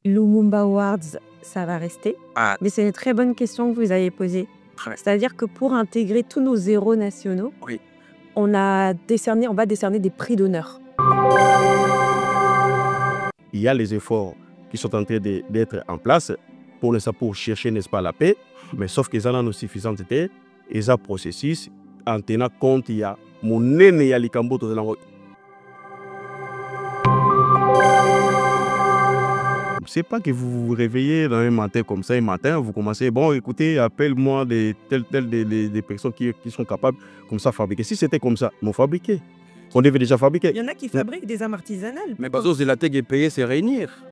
Lumumba Awards, ça va rester. Ah, Mais c'est une très bonne question que vous avez posée. très. C'est-à-dire que pour intégrer tous nos héros nationaux, Oui. on va décerner des prix d'honneur. Il y a les efforts qui sont en train d'être en place pour chercher, n'est-ce pas, la paix, mais sauf qu'ils en ont suffisante été, et ça processus, en tenant compte, il y a mon nene, il y a les cambotos de la. C'est pas que vous vous réveillez dans un matin comme ça, un matin, vous commencez, bon, écoutez, appelle-moi des personnes qui sont capables comme ça de fabriquer. Si c'était comme ça, on fabriquait. On devait déjà fabriquer. Il y en a qui fabriquent des armes artisanales. Mais Bazo Zelatek est payé, c'est réunir.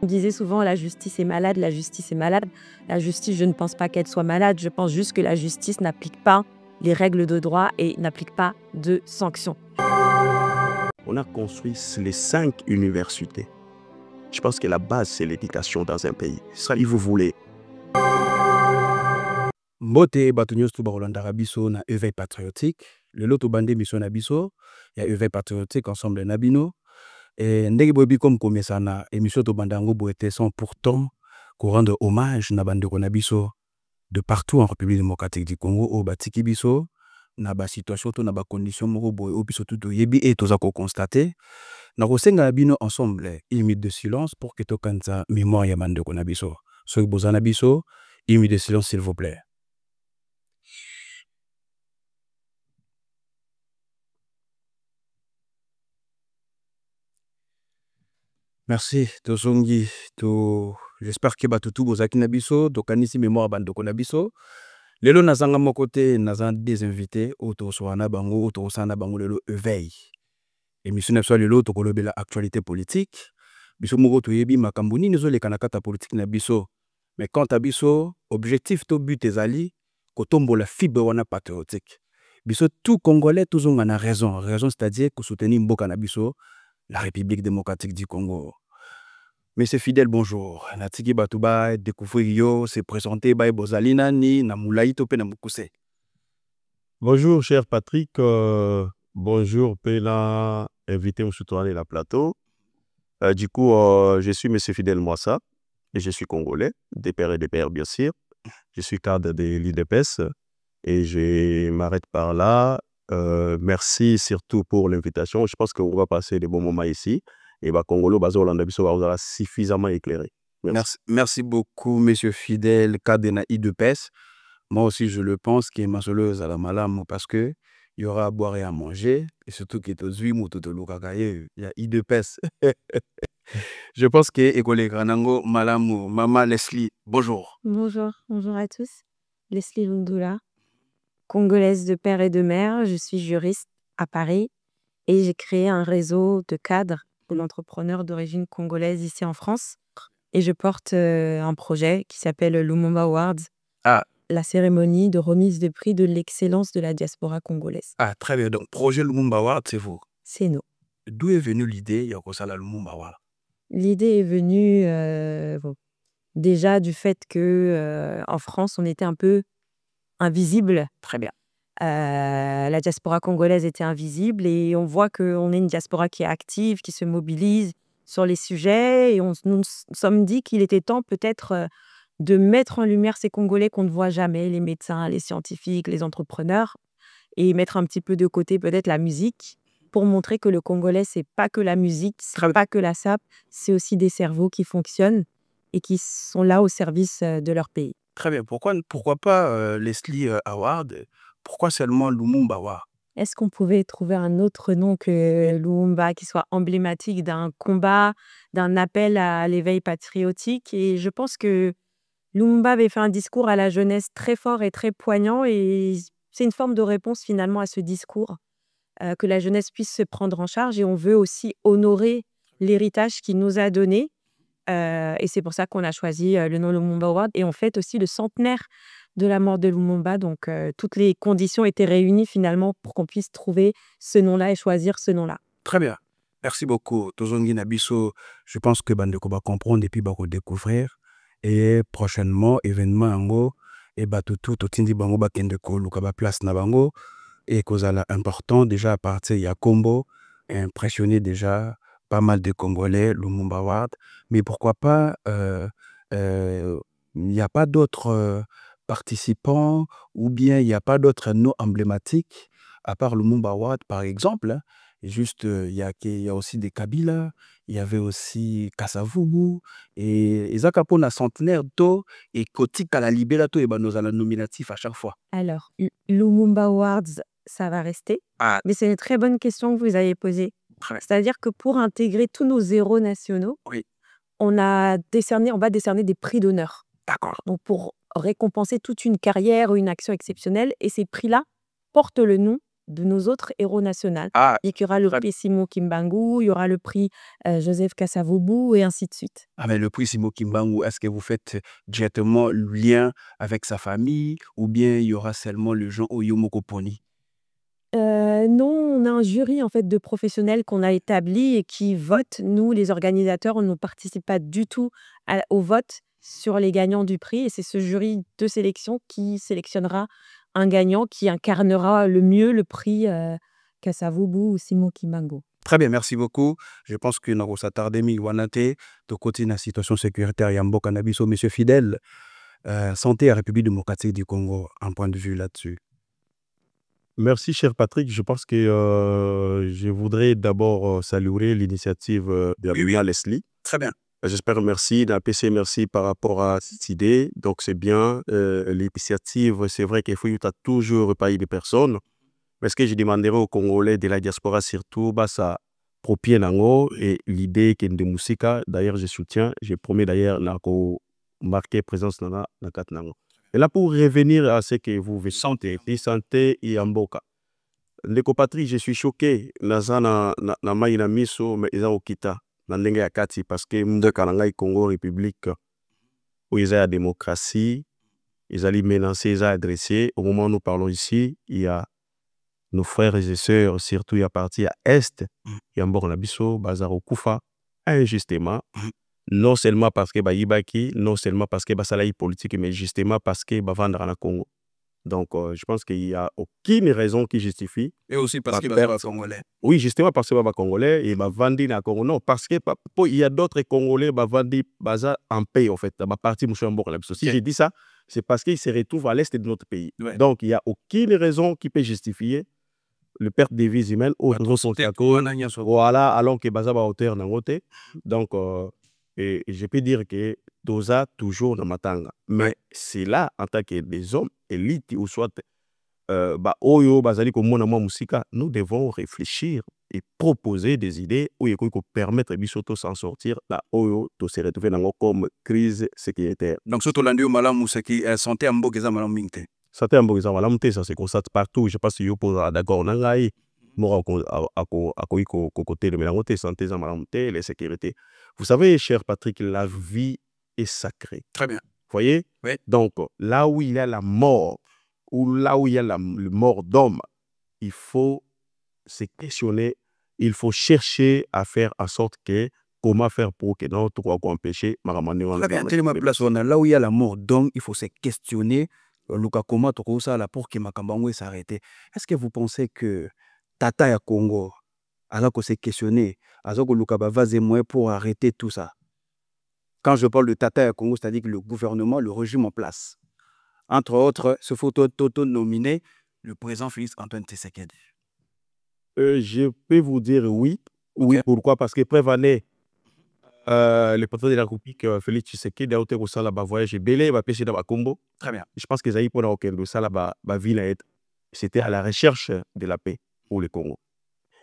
On disait souvent la justice est malade, la justice est malade. La justice, je ne pense pas qu'elle soit malade. Je pense juste que la justice n'applique pas les règles de droit et n'applique pas de sanctions. On a construit les 5 universités. Je pense que la base, c'est l'éducation dans un pays. Ça, si vous voulez. Mbote bato nyonso bakolandaka biso na éveil patriotique. Lelo tobande mission na biso ya éveil patriotique ensemble na bino. Et ndenge boyebi comme komesa na émission tobanda yango boye te sans pourtant ko rendre hommage na bandeko na biso de partout en République démocratique du Congo o batiki biso na ba situation to na ba condition moko boye o biso tout yebi et toza ko constater na kosenga bino ensemble une minute de silence pour que tokanza mémoire ya bandeko na biso. Soki bozana biso une minute de silence s'il vous plaît. Merci, Tozongi. J'espère que tout bozaki na biso, tokanisi mémoire bandoko na biso. Lelo nazanga moko te, nazanga des invités, auto soana bango, auto sana bango lelo éveil. Émission na biso lelo tokolobela actualité politique. Biso moko toyebi makambo nini ezoleka na kata politique na biso. Mais quant à biso, objectif to but ezali kotombola fibre wana patriotique. Biso tout Congolais tozonga na raison, raison c'est-à-dire ko soutenir mboka na biso. La République démocratique du Congo. Monsieur Fidèle, bonjour. Natiki Batouba, découvrir yo, se présenter, by Bozalina, ni Namoulaïto Penamukuse. Bonjour, cher Patrick. Bonjour, Pela, invité me soutenir la plateau. Du coup, je suis Monsieur Fidèle Mwassa et je suis congolais, des pères et des pères, bien sûr. Je suis cadre de l'IDPS et je m'arrête par là. Merci surtout pour l'invitation. Je pense qu'on va passer des bons moments ici. Et Congolo, va suffisamment éclairé. Merci beaucoup, monsieur Fidèle, cadre de l'IDPS. Moi aussi, je le pense, qui est masolouse à la malam, parce que il y aura à boire et à manger. Et surtout qu'il y a il y a IDPS. Je pense que École Granango, Malamou, Maman Leslie, bonjour. Bonjour à tous. Leslie Lundula, congolaise de père et de mère. Je suis juriste à Paris et j'ai créé un réseau de cadres et d'entrepreneurs d'origine congolaise ici en France. Et je porte un projet qui s'appelle Lumumba Awards, la cérémonie de remise de prix de l'excellence de la diaspora congolaise. Ah, très bien. Donc, projet Lumumba Awards, c'est vous? C'est nous. D'où est venue l'idée de la Lumumba Awards? L'idée est venue déjà du fait que en France, on était un peu invisible. Très bien. La diaspora congolaise était invisible et on voit qu'on est une diaspora qui est active, qui se mobilise sur les sujets et nous nous sommes dit qu'il était temps peut-être de mettre en lumière ces Congolais qu'on ne voit jamais, les médecins, les scientifiques, les entrepreneurs, et mettre un petit peu de côté peut-être la musique pour montrer que le Congolais, c'est pas que la musique, c'est pas que la sape, c'est aussi des cerveaux qui fonctionnent et qui sont là au service de leur pays. Très bien. Pourquoi pas Leslie Award? Pourquoi seulement Lumumba Award? Est-ce qu'on pouvait trouver un autre nom que Lumumba qui soit emblématique d'un combat, d'un appel à l'éveil patriotique? Et je pense que Lumumba avait fait un discours à la jeunesse très fort et très poignant et c'est une forme de réponse finalement à ce discours, que la jeunesse puisse se prendre en charge et on veut aussi honorer l'héritage qu'il nous a donné. Et c'est pour ça qu'on a choisi le nom Lumumba Award et on fête aussi le centenaire de la mort de Lumumba. Donc, toutes les conditions étaient réunies finalement pour qu'on puisse trouver ce nom-là et choisir ce nom-là. Très bien. Merci beaucoup. Tozongi Nabiso, je pense que Bandeko va comprendre et puis va découvrir. Et prochainement, événement Ango, et tout Tindi Bango Bakendeko, Lukaba Place Nabango, et Kozala important, déjà à partir, il y a Combo, impressionné déjà pas mal de Congolais, Lumumba Award. Mais pourquoi pas, il n'y a pas d'autres participants ou bien il n'y a pas d'autres noms emblématiques à part Lumumba Award, par exemple. Hein. Et juste, il y a aussi des Kabila, il y avait aussi Kasavubu, et Ezaka Pona centenaire to, et Kotika la Liberato, et ben nous allons nominatif à chaque fois. Alors, Lumumba Awards, ça va rester. Ah, Mais c'est une très bonne question que vous avez posée. très bien. C'est-à-dire que pour intégrer tous nos héros nationaux, Oui, on va décerner des prix d'honneur. d'accord. Donc, pour récompenser toute une carrière ou une action exceptionnelle. Et ces prix-là portent le nom de nos autres héros nationaux. Ah, Il y aura le très prix Simon Kimbangu, il y aura le prix Joseph Kasavubu et ainsi de suite. Ah, mais le prix Simo Kimbangu, est-ce que vous faites directement le lien avec sa famille ou bien il y aura seulement le Jean Oyomoko Poni? Non, on a un jury en fait de professionnels qu'on a établi et qui votent. Nous, les organisateurs, on ne participe pas du tout au vote sur les gagnants du prix. Et c'est ce jury de sélection qui sélectionnera un gagnant qui incarnera le mieux le prix Kasavubu ou Simon Kimbangu. Très bien, merci beaucoup. Je pense que nous allons tarder Wanate, de côté de la situation sécuritaire Yambo Cannabiso, Monsieur Fidèle, santé à République démocratique du Congo, un point de vue là-dessus. Merci, cher Patrick. Je pense que je voudrais d'abord saluer l'initiative de la Leslie. Très bien. J'espère merci, d'APC merci par rapport à cette idée. Donc, c'est bien. L'initiative, c'est vrai qu'il faut toujours repayer des personnes. Mais ce que je demanderai aux Congolais de la diaspora surtout, ça propie nango et l'idée que de musique, d'ailleurs, je soutiens. Je promets d'ailleurs de marquer présence dans la carte nango. Et là, pour revenir à ce que vous sentez, santé et amboka. Les Patrick, je suis choqué. Na maina miso, mais ils ont okita. Na ndenge ya kati, parce que mdeka na Congo République, où ils ont la démocratie, ils allaient menacer, ils ont adressé. Au moment où nous parlons ici, il y a nos frères et sœurs, surtout il y a parti à Est, il y a Mbor Nabiso, Bazaro Koufa, injustement. Non seulement parce que Yibaki, non seulement parce que Basalaï politique, mais justement parce que Bavandra na Congo. Donc, je pense qu'il n'y a aucune raison qui justifie. Et aussi parce que Baba Congolais. Oui, justement parce que Baba Congolais et Bavandi na Congo. Non, parce que il y a d'autres Congolais, Bavandi, Baza en paix, en fait. Dans partie Moussa Mbor. Si j'ai dit ça, c'est parce qu'ils se retrouvent à l'est de notre pays. Ouais. Donc, il n'y a aucune raison qui peut justifier le perte des vies humaines au voilà, alors que Baza va hauteur dans côté. Donc, et je peux dire que Doza toujours dans Matanga. Mais c'est là, en tant que des hommes élites ou soit Oyo, Bazali, nous devons réfléchir et proposer des idées où il faut permettre de s'en sortir. Oyo, de se retrouver dans comme crise sécuritaire. Donc, surtout l'andio malam moussaki, santé en bokeza malam mingte. Santé en bokeza malam te, ça se constate partout. Je pense que vous êtes d'accord. Mora côté de mélange, santé en malam te, les sécurités. Vous savez, cher Patrick, la vie est sacrée. Très bien. Vous voyez? Oui. Donc, là où il y a la mort, ou là où il y a le mort d'homme, il faut se questionner, il faut chercher à faire en sorte que, comment faire pour que notre quoi empêcher Très bien, place, là où il y a la mort d'homme, il faut se questionner, comment pour que Makambango s'arrête. Est-ce que vous pensez que Tata ya Congo, alors que c'est questionné, alors que Lukaba va pour arrêter tout ça? Quand je parle de Tata ya Congo, c'est-à-dire que le gouvernement, le régime en place, entre autres, ce photo nominé le président Félix Antoine Tshisekedi. Je peux vous dire oui. Oui, okay. Pourquoi? Parce que prévané le président de la République, Félix Tshisekedi, a été au Salaba voyage belé, va pêcher dans Combo. Très bien. Je pense que Zaï pour le Salaba, c'était à la recherche de la paix pour le Congo.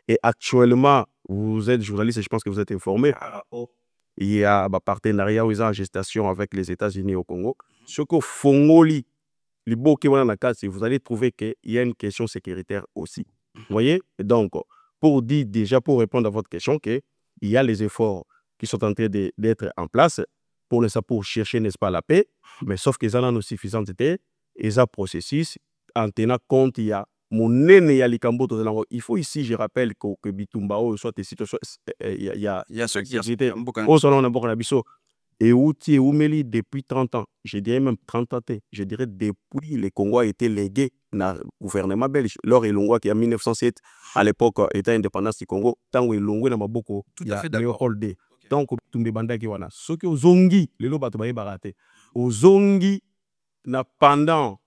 Et actuellement, vous êtes journaliste, je pense que vous êtes informé. Il y a un partenariat où ils sont en gestation avec les États-Unis au Congo. Ce que Fongoli, vous allez trouver qu'il y a une question sécuritaire aussi. Vous voyez? Donc, pour dire déjà, pour répondre à votre question, qu'il y a les efforts qui sont en train d'être en place pour chercher, n'est-ce pas, la paix, mais sauf qu'ils en ont suffisante été, et ça processus, en tenant compte, il y a il faut ici, je rappelle que Bitumbao soit des situations, il y a ce qui est au salon de et Outi et Oumeli depuis 30 ans, je dirais même 30 ans, je dirais depuis le Congo a été légué na gouvernement belge. Lors Ilongwa qui en 1907, à l'époque, État indépendance du Congo, tant Ilongwa na maboko, Tout à fait d'accord. Léopold D. Donc, tumbe bandaki wana. Ce que ozongi, lelo bato baye barate. Ozongi na pendant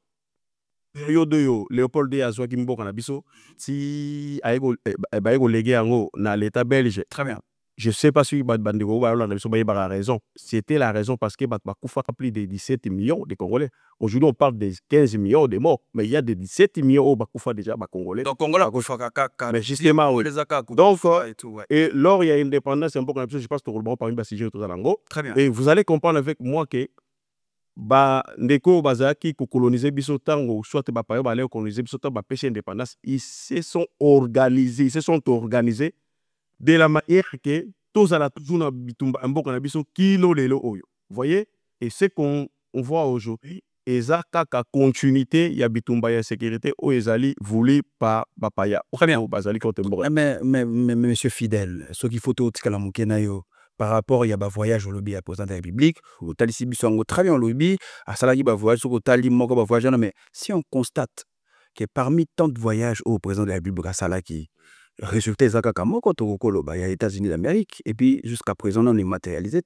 période yo Léopold D azwaki mboka na biso si ayego légué yango na l'état belge. Très bien. Je sais pas si bandeko ba biso baye bara raison. C'était la raison parce que bato bakufa plus de 17 millions de Congolais. Aujourd'hui, on parle de 15 millions de morts, mais il y a des 17 millions au bakufa déjà ba Congolais. Donc Congolais kufa kaka. Mais justement oui. Donc et lors il y a une indépendance un peu comme ça, je pense que le parmi ba sujet tout ça. Très bien. Et vous allez comprendre avec moi que ba ndeko bazaki ko coloniser biso tango soit ba payo ba coloniser biso tango ba pêcher indépendance, ils se sont organisés de la manière que tous à la toujours na bitumba mboka na biso kilo lelo oyo. Vous voyez? Et ce qu'on voit aujourd'hui, ezaka ka continuité ya bitumba ya sécurité o ezali voulu par bapaya. Très bien. Bazali contre mboka. Mais monsieur Fidèle, ce qu'il faut tout tikala mukena yo par rapport à ba voyage au lobby à président de la République, au talisi bisongo très bien au lobby, à salagi ba voyage au tali moko ba voyage, mais si on constate que parmi tant de voyages au président de la République à salaki résultat ezaka moko to koloba ya États-Unis d'Amérique et puis jusqu'à présent on est matérialisé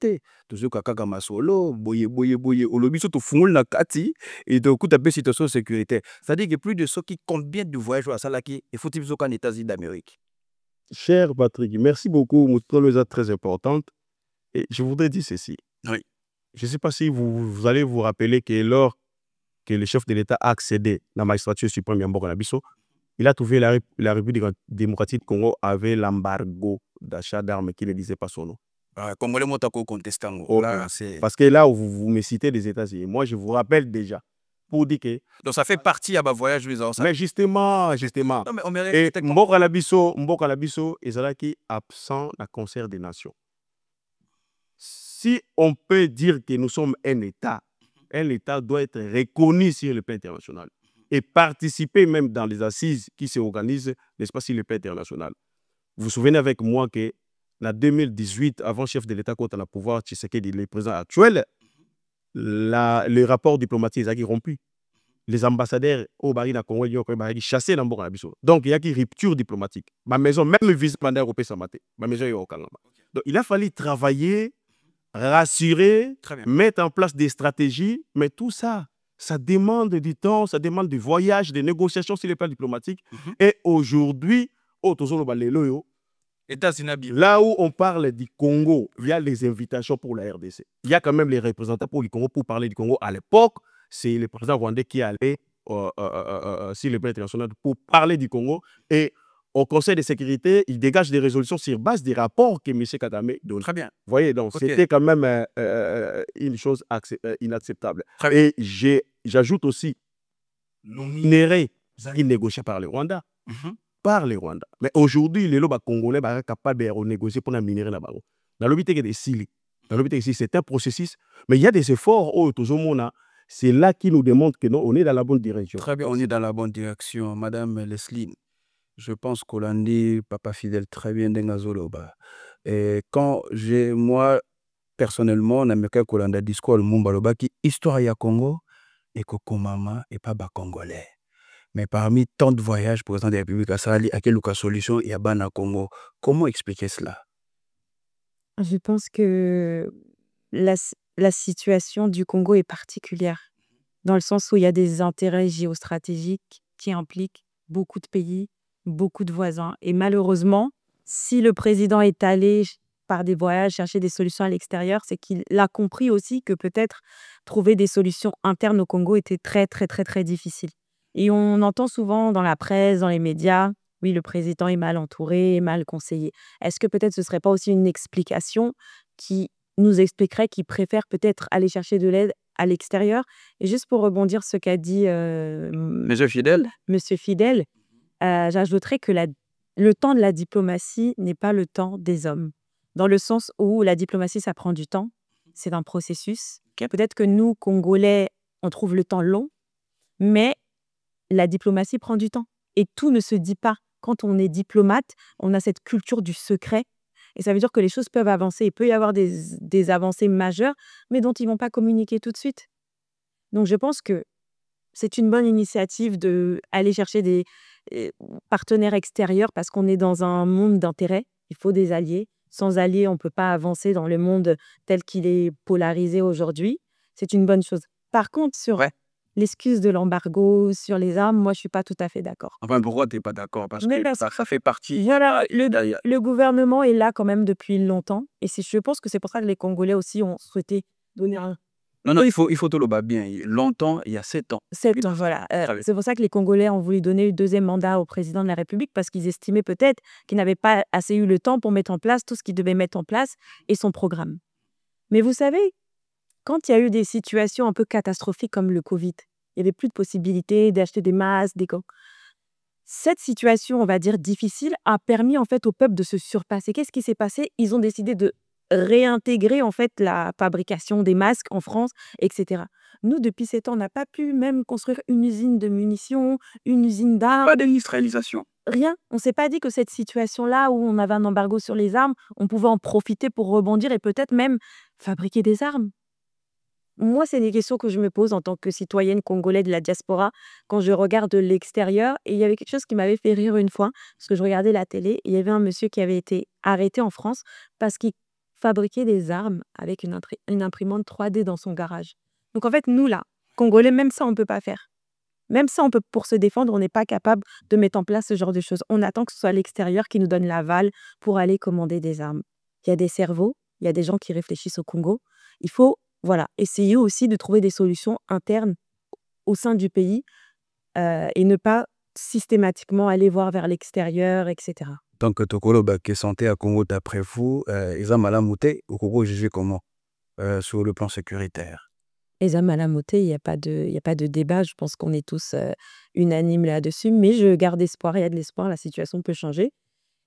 toujours kaka masolo boye au lobby surtout fungol na kati et donc tout à peu situation de sécurité, c'est-à-dire que plus de ceux qui combien de voyages à salaki il faut qu'ils aux États-Unis d'Amérique. Cher Patrick, merci beaucoup, votre très importante. Et je voudrais dire ceci. Oui. Je ne sais pas si vous allez vous rappeler que lors que le chef de l'État a accédé à la magistrature suprême Yambo Nabiso, il a trouvé la République démocratique du Congo avait l'embargo d'achat d'armes qui ne disait pas son nom. Congolais motako contestant. Parce que là où vous me citez des États-Unis, moi je vous rappelle déjà pour dire que donc ça fait partie à ma voyage mais justement non, mais on et Mboka Labiso ezalaki absent à concert des nations. Si on peut dire que nous sommes un État doit être reconnu sur le plan international et participer même dans les assises qui se organisent, n'est-ce pas, sur le plan international. Vous vous souvenez avec moi que en 2018, avant chef de l'État contre le pouvoir, Tshisekedi, le président actuel, les rapports diplomatiques ont été rompus. Les ambassadeurs au Bari na Congo ont chassé dans le Biso. Donc il y a une rupture diplomatique. Ma maison, même le vice-mandat européen, ma maison est au Kangama. Donc il a fallu travailler, rassurer, mettre en place des stratégies, mais tout ça, ça demande du temps, ça demande du voyage, des négociations sur les plans diplomatiques. Et aujourd'hui, là où on parle du Congo, il y a les invitations pour la RDC. Il y a quand même les représentants pour le Congo pour parler du Congo. À l'époque, c'est le président rwandais qui allait sur le plan international pour parler du Congo. Et au Conseil de sécurité, il dégage des résolutions sur base des rapports que M. Kagame donne. Très bien. Vous voyez, donc c'était quand même une chose inacceptable. Et j'ajoute aussi, le minerai est négocié par le Rwanda. Par le Rwanda. Mais aujourd'hui, les Congolais sont capables de renégocier pour la minerai là-bas. Dans le c'est un processus, mais il y a des efforts c'est là qui nous démontre que on est dans la bonne direction. Très bien, on est dans la bonne direction. Madame Leslie, je pense qu'on dit Papa Fidèle très bien d'Engazoloba. Et quand moi, personnellement, on a mis un discours au Mumbaloba qui histoire ya Congo et Kokomama et pas bas congolais. Mais parmi tant de voyages, président de la République à Sali, à quelle solution il y a Bana Congo. Comment expliquer cela? Je pense que la situation du Congo est particulière, dans le sens où il y a des intérêts géostratégiques qui impliquent beaucoup de pays, beaucoup de voisins. Et malheureusement, si le président est allé par des voyages chercher des solutions à l'extérieur, c'est qu'il a compris aussi que peut-être trouver des solutions internes au Congo était très, très, très, très difficile. Et on entend souvent dans la presse, dans les médias, oui, le président est mal entouré, mal conseillé. Est-ce que peut-être ce ne serait pas aussi une explication qui nous expliquerait qu'il préfère peut-être aller chercher de l'aide à l'extérieur? Et juste pour rebondir sur ce qu'a dit Monsieur Fidèle, j'ajouterais que le temps de la diplomatie n'est pas le temps des hommes. Dans le sens où la diplomatie, ça prend du temps. C'est un processus. Peut-être que nous, Congolais, on trouve le temps long, mais la diplomatie prend du temps. Et tout ne se dit pas. Quand on est diplomate, on a cette culture du secret. Et ça veut dire que les choses peuvent avancer. Il peut y avoir des avancées majeures, mais dont ils ne vont pas communiquer tout de suite. Donc je pense que c'est une bonne initiative d'aller chercher des partenaires extérieurs parce qu'on est dans un monde d'intérêt. Il faut des alliés. Sans alliés, on ne peut pas avancer dans le monde tel qu'il est polarisé aujourd'hui. C'est une bonne chose. Par contre, sur Ouais. l'excuse de l'embargo, sur les armes, moi, je ne suis pas tout à fait d'accord. Enfin, pourquoi tu n'es pas d'accord? Parce Mais que parce ça fait partie. Voilà, D'ailleurs. le gouvernement est là quand même depuis longtemps. Et je pense que c'est pour ça que les Congolais aussi ont souhaité donner un Non, il faut te le battre bien. Longtemps, il y a 7 ans. 7 ans, voilà. Très bien. C'est pour ça que les Congolais ont voulu donner le deuxième mandat au président de la République parce qu'ils estimaient peut-être qu'ils n'avaient pas assez eu le temps pour mettre en place tout ce qu'ils devaient mettre en place et son programme. Mais vous savez, quand il y a eu des situations un peu catastrophiques comme le Covid, il n'y avait plus de possibilité d'acheter des masques, des gants. Cette situation, on va dire difficile, a permis en fait au peuple de se surpasser. Qu'est-ce qui s'est passé? Ils ont décidé de réintégrer en fait la fabrication des masques en France, etc. Nous, depuis 7 ans, on n'a pas pu même construire une usine de munitions, une usine d'armes, Pas d'industrialisation. rien. On ne s'est pas dit que cette situation-là où on avait un embargo sur les armes, on pouvait en profiter pour rebondir et peut-être même fabriquer des armes. Moi, c'est des questions que je me pose en tant que citoyenne congolaise de la diaspora quand je regarde de l'extérieur. Et il y avait quelque chose qui m'avait fait rire une fois, parce que je regardais la télé, et il y avait un monsieur qui avait été arrêté en France parce qu'il fabriquait des armes avec une imprimante 3D dans son garage. Donc en fait, nous là, Congolais, même ça, on ne peut pas faire. Même ça, pour se défendre, on n'est pas capable de mettre en place ce genre de choses. On attend que ce soit l'extérieur qui nous donne l'aval pour aller commander des armes. Il y a des cerveaux, il y a des gens qui réfléchissent au Congo. Il faut essayer aussi de trouver des solutions internes au sein du pays et ne pas systématiquement aller voir vers l'extérieur, etc. Tant que Tokolo qui est santé à Congo, d'après vous, ils ont mal à mouter, au Congo, jugé comment sur le plan sécuritaire? Et ça, Malamoté, il n'y a pas de débat. Je pense qu'on est tous unanimes là-dessus. Mais je garde espoir. Il y a de l'espoir. La situation peut changer.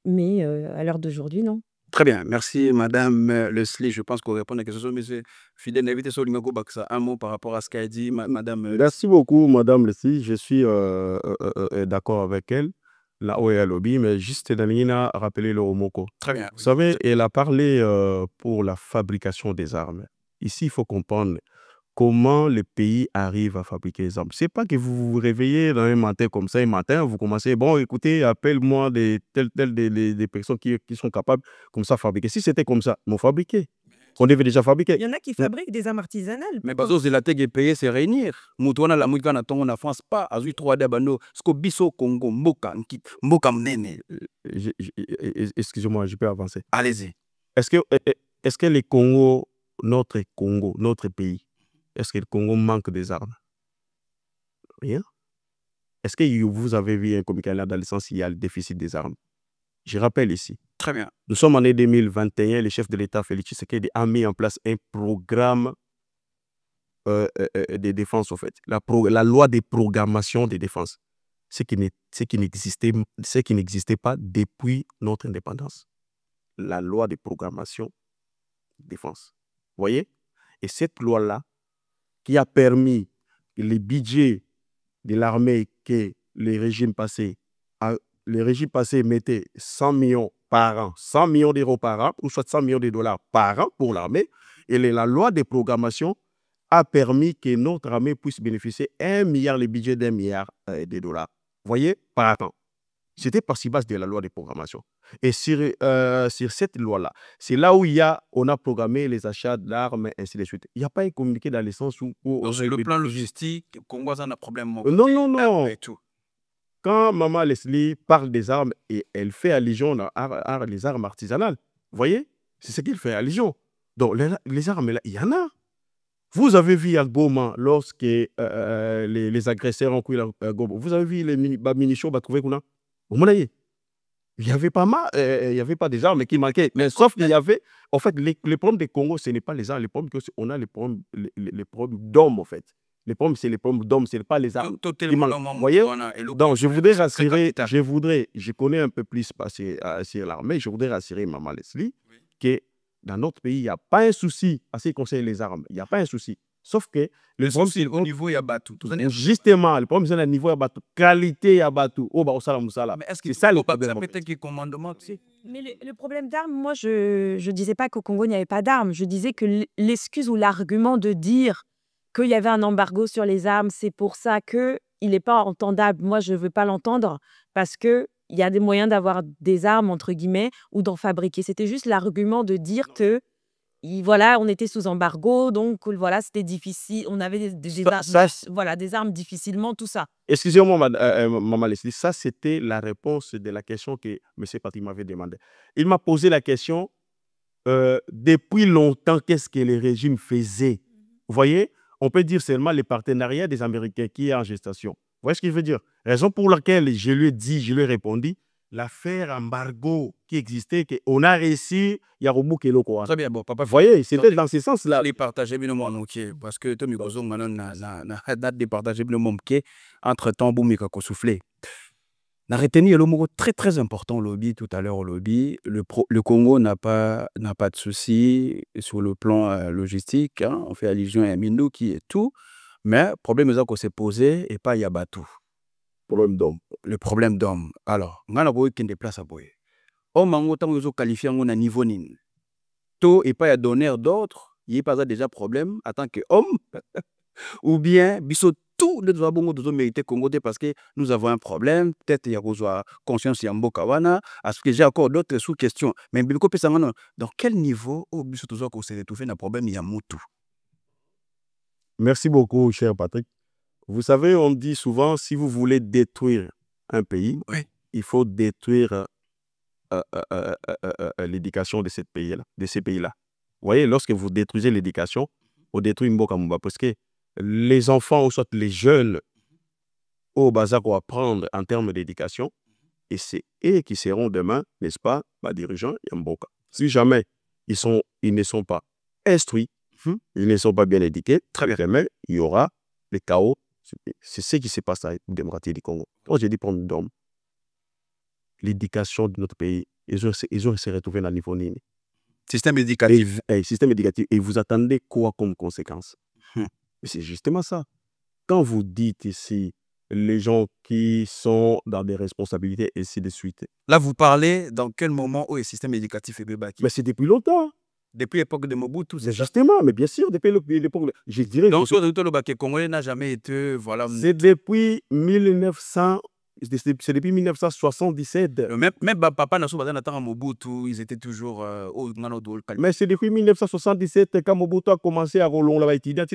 Mais à l'heure d'aujourd'hui, non. Très bien, merci Madame Leslie. Je pense qu'on répond à la question, mais c'est fidèle invité sur Limago Baksa. Un mot par rapport à ce qu'a dit Madame. Merci beaucoup, Madame Leslie. Je suis d'accord avec elle, là où elle lobby, mais juste Danina a rappelé le Romoko. Très bien. Vous savez, elle a parlé pour la fabrication des armes. Ici, il faut comprendre comment le pays arrive à fabriquer les armes. C'est pas que vous vous réveillez dans un matin comme ça, un matin, vous commencez, bon, écoutez, appelle-moi des personnes qui sont capables comme ça de fabriquer. Si c'était comme ça, on fabriquait. On devait déjà fabriquer. Il y en a qui fabriquent des armes artisanales. Mais Bazo Zelate qui est payé, c'est réunir. Moutouana la mouika na tongo na France pas. Azui 3D bano. Sko biso Congo, Mboka, Mboka mnene. Excusez-moi, je peux avancer. Allez-y. Est-ce que le Congo, notre pays, est-ce que le Congo manque des armes? Rien. Est-ce que vous avez vu un communiqué là dans le sens qu'il y a le déficit des armes? Je rappelle ici. Très bien. Nous sommes en année 2021, le chef de l'État, Félix Tshisekedi, a mis en place un programme de défense, en fait. La loi de programmation de défense. Ce qui n'existait pas depuis notre indépendance. La loi de programmation de défense. Vous voyez? Et cette loi-là, qui a permis les budgets de l'armée que les régimes passés mettaient 100 millions par an, 100 millions d'euros par an, ou soit 100 millions de dollars par an pour l'armée. Et la loi de programmation a permis que notre armée puisse bénéficier le budget d'1 milliard de dollars. Vous voyez, par an. C'était par si base de la loi de programmation. Et sur cette loi-là, c'est là où on a programmé les achats d'armes, et ainsi de suite. Il n'y a pas un communiqué dans le sens où... Donc, sur le plan logistique, le Congo a un problème. Non. Et tout. Quand Maman Leslie parle des armes, et elle fait allusion à les armes artisanales, vous voyez, c'est ce qu'il fait allusion. Donc, les armes, là, il y en a. Vous avez vu à Goma, lorsque les agresseurs ont pris la Goma, vous avez vu les munitions trouver qu'on a. Il n'y avait pas il y avait pas des armes qui manquaient. Mais sauf qu'il y avait, en fait, le problème des Congo, ce n'est pas les armes. Le problème, on a les problèmes d'hommes, en fait. Les problèmes, c'est les problèmes d'hommes, ce n'est pas les armes. Vous voyez? Donc, je voudrais rassurer, je connais un peu plus sur l'armée, je voudrais rassurer Maman Leslie que dans notre pays, il n'y a pas un souci à ce qui concerne les armes. Il n'y a pas un souci. Sauf que le problème, c'est au niveau Yabatou. Justement, le problème, c'est le niveau Yabatou. Qualité Yabatou. Mais est-ce que ça le problème? Commandement. Mais le problème d'armes, moi, je ne disais pas qu'au Congo, il n'y avait pas d'armes. Je disais que l'excuse ou l'argument de dire qu'il y avait un embargo sur les armes, c'est pour ça qu'il n'est pas entendable. Moi, je ne veux pas l'entendre parce qu'il y a des moyens d'avoir des armes, entre guillemets, ou d'en fabriquer. C'était juste l'argument de dire que voilà, on était sous embargo, donc voilà, c'était difficile. On avait des armes difficilement, tout ça. Excusez-moi, Maman Leslie, ça c'était la réponse de la question que M. Patrick m'avait demandé. Il m'a posé la question, depuis longtemps, qu'est-ce que le régime faisait? Vous voyez, on peut dire seulement les partenariats des Américains qui est en gestation. Vous voyez ce que je veux dire? Raison pour laquelle je lui ai répondu, l'affaire embargo qui existait, qu'on a réussi, il y a Roubou Kelo. Très bien, bon, papa. Vous voyez, c'était dans ce sens-là. Les partager bien ok, parce que Tommy Gozong maintenant na date de partager bien ok, entre temps boum ko soufflé. Na retenu le mot très très important au lobby tout à l'heure au lobby, le Congo n'a pas de souci sur le plan logistique, hein, on fait allusion à Minduki et tout, mais problème qu'on s'est posé et pas Yabatou. Problème d'homme. Le problème d'homme. Alors, on a qui déplace à boyer. On m'a qualifié à niveau nin. Tout et pas à donner d'autres, il n'y a pas déjà problème en tant qu'homme, ou bien, biso tout de nous mériter Congo parce que nous avons un problème, peut-être il y a conscience Yambokawana, à ce que j'ai encore d'autres sous-questions. Mais dans quel niveau, au biso toujours qu'on s'est retrouvé un problème Yamutu? Merci beaucoup, cher Patrick. Vous savez, on dit souvent, si vous voulez détruire un pays, oui, il faut détruire l'éducation de ces pays-là. Vous voyez, lorsque vous détruisez l'éducation, vous détruisez Mboka parce que les enfants, ou soit les jeunes, au bazar vont apprendre en termes d'éducation, et c'est eux qui seront demain, n'est-ce pas, dirigeants Mboka. Si jamais ils ne sont pas instruits, ils ne sont pas bien éduqués, très bien, il y aura le chaos. C'est ce qui se passe à la démocratie du Congo. Quand j'ai dit prendre d'homme, l'éducation de notre pays, ils ont se retrouvé dans le niveau nini. Système éducatif. Système éducatif. Et vous attendez quoi comme conséquence? C'est justement ça. Quand vous dites ici, les gens qui sont dans des responsabilités, et ainsi de suite. Là, vous parlez dans quel moment où le système éducatif est bébaki? Mais c'est depuis longtemps. Depuis l'époque de Mobutu, c'est justement, mais bien sûr, depuis l'époque. Je dirais. Donc, le Congolais n'a jamais été. Voilà. C'est depuis 1900. C'est depuis 1977. Même papa n'a pas Mobutu, ils étaient toujours au mais c'est depuis 1977 quand Mobutu a commencé à rouler la étudiant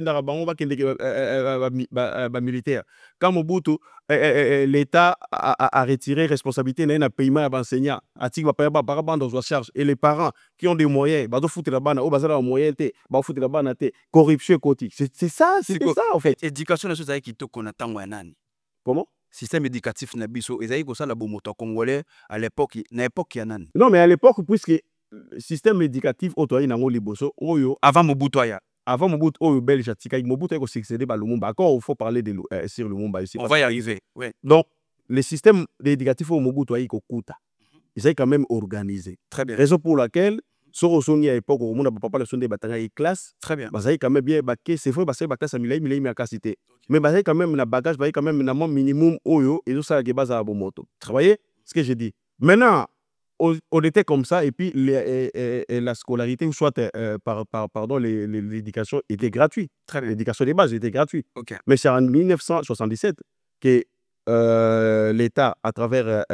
militaire. Quand Mobutu, l'État a retiré responsabilité d'un paiement à l'enseignant, à titre de charge. Et les parents qui ont des moyens, ils foutent la banane, ils ont des moyens, ils foutent la banane, corruption côté. C'est ça, c'est ça en fait. Éducation, c'est ça qui te qu'on attend. Comment? Système éducatif nabiso et ça la bomoto congolais à l'époque yanan. Non mais à l'époque puisque système éducatif autoyé nango liboso oyo avant Mobutu aya. Avant Mobutu oyo belge tika Mobutu eko succédé ba Lumumba. Encore il faut parler de sur Lumumba ici. On va y arriver. Ouais. Donc le système éducatif au Mobutu aya kokuta. Ils ont quand même organisé. Très bien. Raison pour laquelle sur à l'époque où on a papa le sonde batanga classe. Très bien. Bah quand même bien baqué c'est vrai parce que classe milai mais capacité. Mais bah quand même na bagage bah quand même na minimum oyo et tout ça qui base à moto. Travailler ce que j'ai dit. Maintenant on était comme ça et puis la scolarité ou soit pardon l'éducation était gratuite. Très bien. L'éducation de base était gratuite. Okay. Mais c'est en 1977 que l'État à travers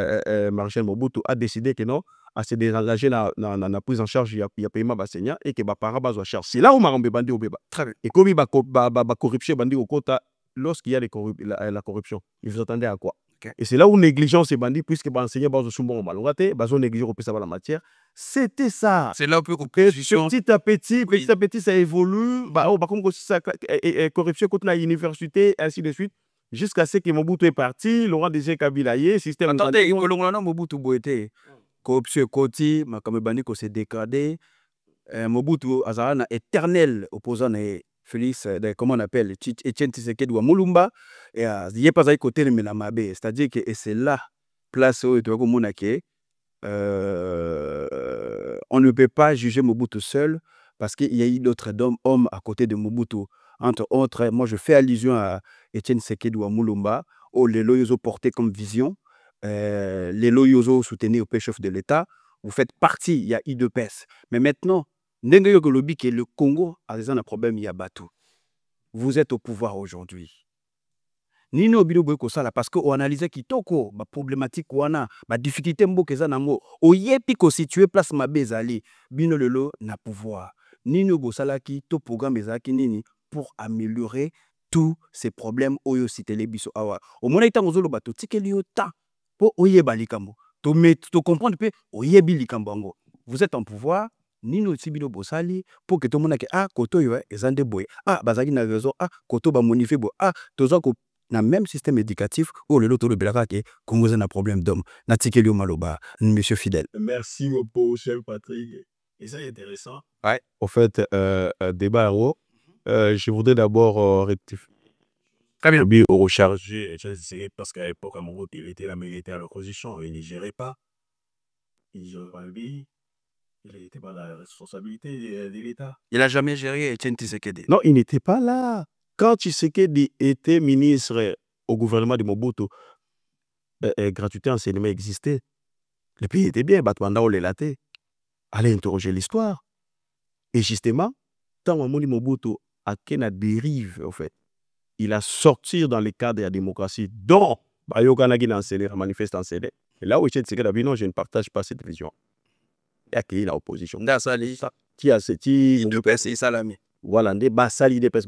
Marshal Mobutu a décidé que non à se désengager dans la prise en charge, il y a paiement d'enseignants et que les parents ont charge. C'est là où on bandi au béba. Très bien. Et comme il y a corruption bandi au quota, lorsqu'il y a la corruption, ils vous attendez à quoi? Okay. Et c'est là où négligence est bandit, puisque les enseignants sont bons mal raté, ils ont négligé la matière. C'était ça. C'est là où petit à petit, ça évolue. Comme ça, corruption contre la université, ainsi de suite. Jusqu'à ce que Mobutu est parti, Laurent Désiré Kabila y est, système. Attendez, Mobutu Boete. Corruption côté, comme bandi ko s'est dégradé. Mobutu azana éternel opposant et Félix, comment on appelle, Etienne Tshisekedi wa Mulumba, et il n'y a pas à côté de Menamabe. C'est-à-dire que c'est là, place où on ne peut pas juger Mobutu seul parce qu'il y a eu d'autres hommes à côté de Mobutu. Entre autres, moi je fais allusion à Etienne Tshisekedi wa Mulumba, où les loyaux ont porté comme vision, les loyaux soutenus au chef de l'État. Vous faites partie, il y a IDPS. Mais maintenant, le Congo a un problème, il y a Batou. vous êtes au pouvoir aujourd'hui. Nino bino boy kosala parce que on analyse kitoko ba problématique wana ba difficulté mboka eza nango oyebi ko situer place mabe ezali bino lelo na pouvoir. Nino bosalaki to programme ezalaki nini pour améliorer tous ces problèmes oyo sitele biso awa. Au mona itango zolo bato tikeli yo ta po oyeba likambo. To comprendre pe oyebi likambo ngo. Vous êtes en pouvoir. Nino tibino bosali pour que tout le monde ait ah koto yo ezande boy ah bazaki na raison ah koto ba monifier bo ah toza ko na même système éducatif où le loto le belaka ke Congo a un problème d'homme na tikeli yo maloba monsieur Fidèle. Merci beaucoup cher Patrick et ça est intéressant. Ouais. Au fait débat je voudrais d'abord rectifier. Très bien. Au recharger parce qu'à l'époque à mon groupe il était là mais il était à l'opposition il ne gérait pas. Il gérait pas le pays. Il n'était pas la responsabilité de l'État. Il n'a jamais géré Etienne Tshisekedi. Non, il n'était pas là. Quand Tshisekedi était ministre au gouvernement de Mobutu, gratuité enseignement existait. Le pays était bien, Batwanda Olelate. Allez interroger l'histoire. Et justement, tant que Mobutu a qu'une dérive, en fait, il a sorti dans le cadre de la démocratie, dont Bayokanagi enseigné, manifeste enseigné. Et là où Tshisekedi a dit non, je ne partage pas cette vision. Et accueilli l'opposition. Qui a ce IDPS Salami. Voilà, l'IDPS.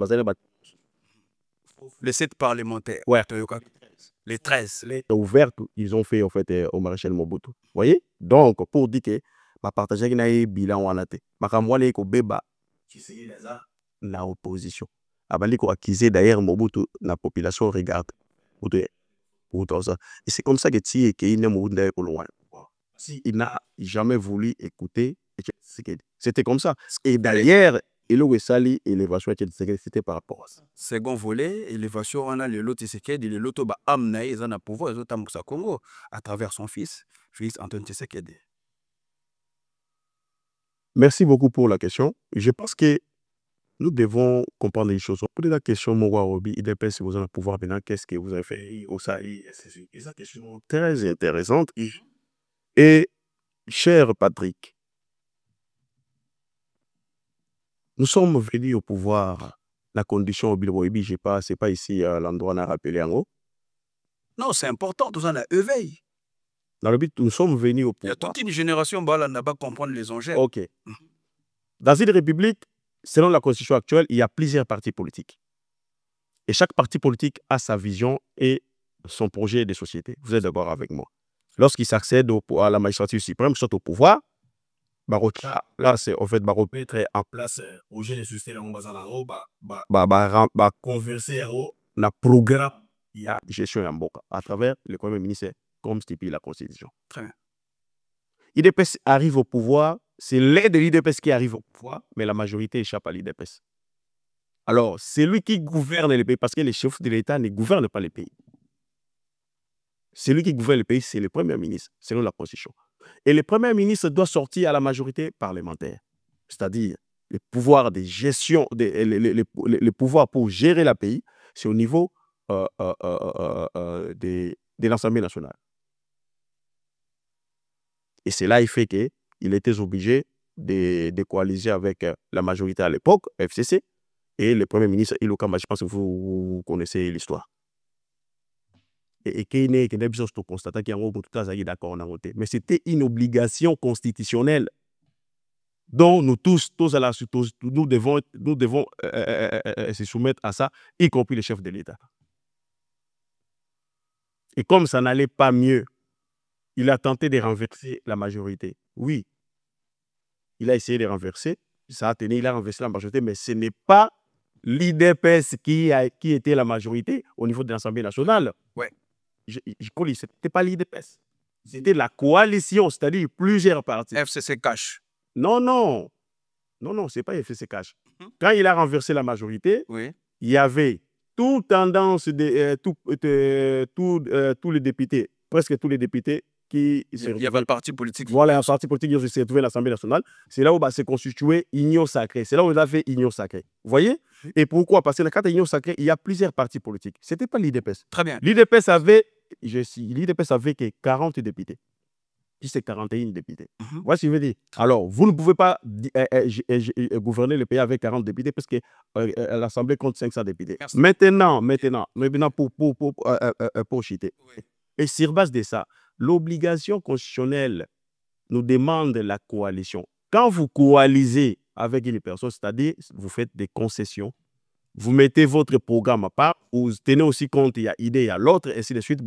Les 7 parlementaires. Ouais. Les 13. Les ouvertes, ils ont fait en fait au maréchal Mobutu. Vous voyez? Donc, pour dire que ma partager qu'il y a un bilan ou anate. Ma kamwale ko beba. La opposition. Abali ko accuser d'ailleurs Mobutu, la population regarde. Et c'est comme ça que tu es qu'il n'est Mobutu d'ailleurs pour loin. Il n'a jamais voulu écouter. C'était comme ça. Et derrière, l'élévation c'était par rapport à ça. Second volet, élévation, on a le lot Tshisekedi, le lot ba amna ils en a pouvoir, ils ont à Congo à travers son fils Antoine Tshisekedi. Merci beaucoup pour la question. Je pense que nous devons comprendre les choses. Pour la question, Mowarobi, IDPS, si vous avez le pouvoir maintenant, qu'est-ce que vous avez fait au Sahel? C'est une question très intéressante. Et, cher Patrick, nous sommes venus au pouvoir. La condition au Bilboïbi, je sais pas, c'est pas ici l'endroit on a rappelé en haut. Non, c'est important, tout ça, on a éveil. Dans le but, nous sommes venus au pouvoir. Il y a toute une génération, bah, n'a pas comprendre les enjeux. Ok. Dans une république, selon la constitution actuelle, il y a plusieurs partis politiques. Et chaque parti politique a sa vision et son projet de société. Vous êtes d'accord avec moi? Lorsqu'il s'accède à la magistrature suprême, soit au pouvoir, là, c'est en fait, mettre en place projet de société, converser le programme, il y a gestion en Boka à travers le Premier ministre, comme stipule la Constitution. Très bien. L'IDPS arrive au pouvoir, c'est l'aide de l'IDPS qui arrive au pouvoir, mais la majorité échappe à l'IDPS. Alors, c'est lui qui gouverne le pays, parce que les chefs de l'État ne gouvernent pas le pays. Celui qui gouverne le pays, c'est le Premier ministre, selon la Constitution. Et le Premier ministre doit sortir à la majorité parlementaire. C'est-à-dire, le pouvoir de gestion, le pouvoir pour gérer le pays, c'est au niveau de l'Assemblée nationale. Et c'est là il fait qu'il était obligé de coaliser avec la majorité à l'époque, FCC, et le Premier ministre Iloka, je pense que vous connaissez l'histoire. Et mais c'était une obligation constitutionnelle dont nous tous nous devons se soumettre à ça, y compris le chef de l'État. Et comme ça n'allait pas mieux, il a tenté de renverser la majorité. Oui, il a essayé de renverser, ça a tenu, il a renversé la majorité, mais ce n'est pas l'IDPS qui était la majorité au niveau de l'Assemblée nationale. Ouais. Ce n'était pas l'IDPS. C'était la coalition, c'est-à-dire plusieurs partis. FCC cash. Non, ce n'est pas FCC cash. Quand il a renversé la majorité, oui, il y avait toute tendance de tous les députés, presque tous les députés qui... Il y avait le parti politique. Voilà, un parti politique qui s'est retrouvé à l'Assemblée nationale. C'est là où s'est constitué Union Sacrée. C'est là où on a fait Union Sacrée. Vous voyez? Et pourquoi? Parce que dans le cadre de l'Union Sacrée, il y a plusieurs partis politiques. Ce n'était pas l'IDPS. Très bien. L'IDPS avait que 40 députés. si c'est 41 députés. Voilà ce que je veux dire. Alors, vous ne pouvez pas gouverner le pays avec 40 députés parce que l'Assemblée compte 500 députés. Merci. Maintenant, pour citer. Oui. Et sur base de ça, l'obligation constitutionnelle nous demande la coalition. Quand vous coalisez avec une personne, c'est-à-dire vous faites des concessions, vous mettez votre programme à part, vous tenez aussi compte, il y a idée, il y a l'autre, et ainsi de suite.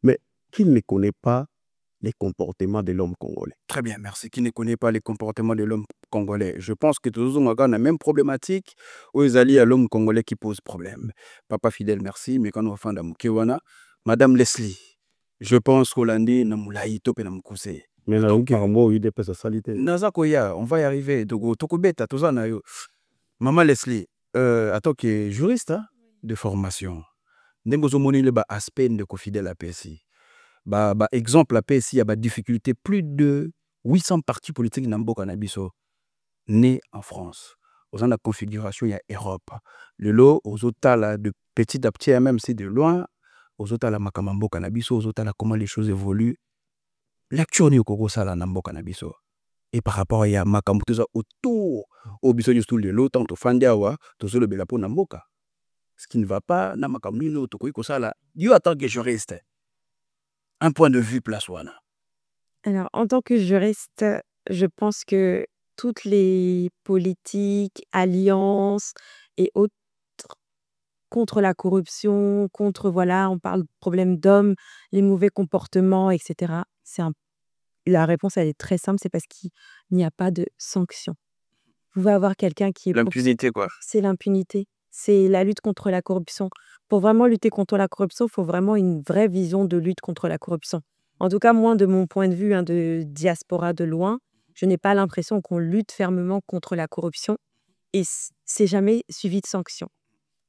Mais qui ne connaît pas les comportements de l'homme congolais? Très bien, merci. Qui ne connaît pas les comportements de l'homme congolais? Je pense que tous on a la même problématique où ils allient à l'homme congolais qui pose problème. Papa fidèle, merci. Mais quand on va faire Madame Leslie, je pense qu'Hollandi n'a moulaï topé n'a mkousé. Mais Donc, Naza Koya, on va y arriver. Tokobeta, tout ça, na yo. Maman Leslie, attends que juriste hein, de formation. N'engozo moni le ba aspect de confidèle à PSI. Exemple, la PSI a des difficultés. Plus de 800 partis politiques n'ambo cannabis nés en France. Aux la configuration, il y a Europe. Le lot, aux autres, de petit à petit, même si de loin, aux autres, la makamambo cannabis, aux autres, comment les choses évoluent. L'actuel au Congo, ça, la nambo cannabis. Et par rapport à ya makambo, tout ça autour, au biso du stoul de l'OTAN, au Fandiawa, tout ça, le belapo namboka. Ce qui ne va pas, na makambo, l'autre, quoi, ça, là. Dieu attend que je reste. Un point de vue place wana. Alors, en tant que juriste, je pense que toutes les politiques, alliances et autres contre la corruption, contre, voilà, on parle de problèmes d'hommes, les mauvais comportements, etc. La réponse, elle est très simple, c'est parce qu'il n'y a pas de sanction. Vous pouvez avoir quelqu'un qui est... L'impunité, quoi. C'est l'impunité. C'est la lutte contre la corruption. Pour vraiment lutter contre la corruption, il faut vraiment une vraie vision de lutte contre la corruption. En tout cas, moi, de mon point de vue de diaspora de loin, je n'ai pas l'impression qu'on lutte fermement contre la corruption et c'est jamais suivi de sanctions.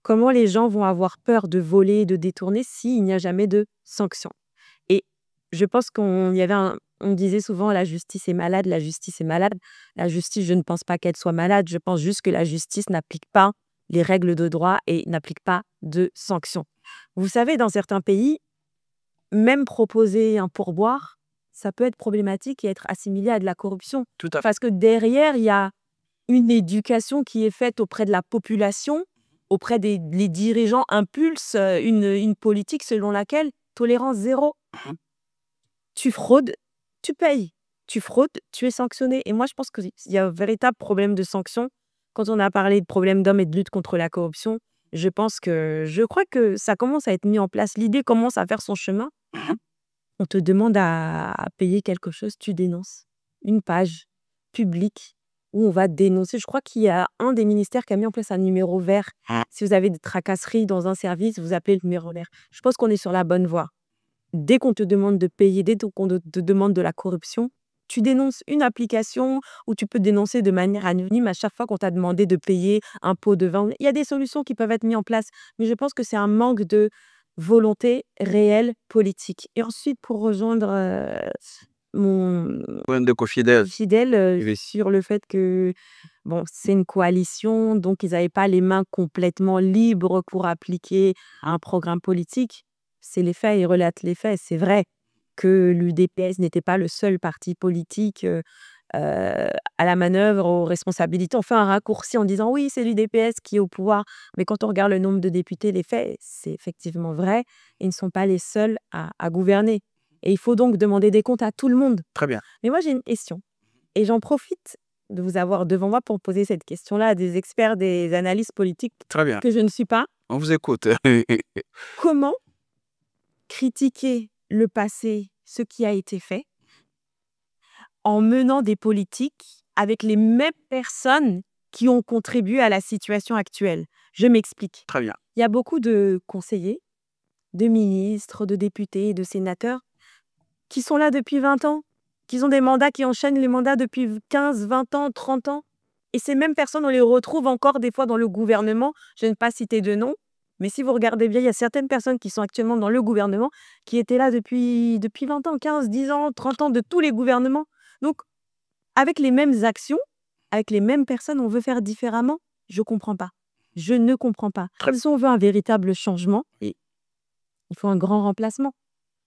Comment les gens vont avoir peur de voler, de détourner s'il n'y a jamais de sanctions? Et je pense on disait souvent la justice est malade, la justice est malade. La justice, je ne pense pas qu'elle soit malade, je pense juste que la justice n'applique pas les règles de droit et n'applique pas de sanctions. Vous savez, dans certains pays, même proposer un pourboire, ça peut être problématique et être assimilé à de la corruption. Tout à fait. Parce que derrière, il y a une éducation qui est faite auprès de la population, auprès des dirigeants impulsent une politique selon laquelle tolérance zéro. Tu fraudes, tu payes. Tu fraudes, tu es sanctionné. Et moi, je pense qu'il y a un véritable problème de sanction. Quand on a parlé de problème d'hommes et de lutte contre la corruption, je crois que ça commence à être mis en place. L'idée commence à faire son chemin. On te demande à payer quelque chose, tu dénonces. Une page publique où on va dénoncer. Je crois qu'il y a un des ministères qui a mis en place un numéro vert. Si vous avez des tracasseries dans un service, vous appelez le numéro vert. Je pense qu'on est sur la bonne voie. Dès qu'on te demande de payer, dès qu'on te demande de la corruption, tu dénonces une application où tu peux dénoncer de manière anonyme à chaque fois qu'on t'a demandé de payer un pot de vin. Il y a des solutions qui peuvent être mises en place, mais je pense que c'est un manque de volonté réelle politique. Et ensuite, pour rejoindre mon Point de confidèle. fidèle sur le fait que bon, c'est une coalition, donc ils n'avaient pas les mains complètement libres pour appliquer un programme politique. C'est les faits, ils relatent les faits. C'est vrai que l'UDPS n'était pas le seul parti politique à la manœuvre, aux responsabilités. On fait un raccourci en disant oui, c'est l'UDPS qui est au pouvoir. Mais quand on regarde le nombre de députés, les faits, c'est effectivement vrai. Ils ne sont pas les seuls à gouverner. Et il faut donc demander des comptes à tout le monde. Très bien. Mais moi, j'ai une question. Et j'en profite de vous avoir devant moi pour poser cette question-là à des experts, des analystes politiques Très bien. que je ne suis pas. On vous écoute. Comment critiquer le passé, ce qui a été fait, en menant des politiques avec les mêmes personnes qui ont contribué à la situation actuelle? Je m'explique. Très bien. Il y a beaucoup de conseillers, de ministres, de députés, de sénateurs qui sont là depuis 20 ans, qui ont des mandats, qui enchaînent les mandats depuis 15, 20 ans, 30 ans. Et ces mêmes personnes, on les retrouve encore des fois dans le gouvernement. Je ne vais pas citer de nom, mais si vous regardez bien, il y a certaines personnes qui sont actuellement dans le gouvernement qui étaient là depuis 20 ans, 15, 10 ans, 30 ans, de tous les gouvernements. Donc, avec les mêmes actions, avec les mêmes personnes, on veut faire différemment. Je ne comprends pas. Je ne comprends pas. Si on veut un véritable changement, il faut un grand remplacement.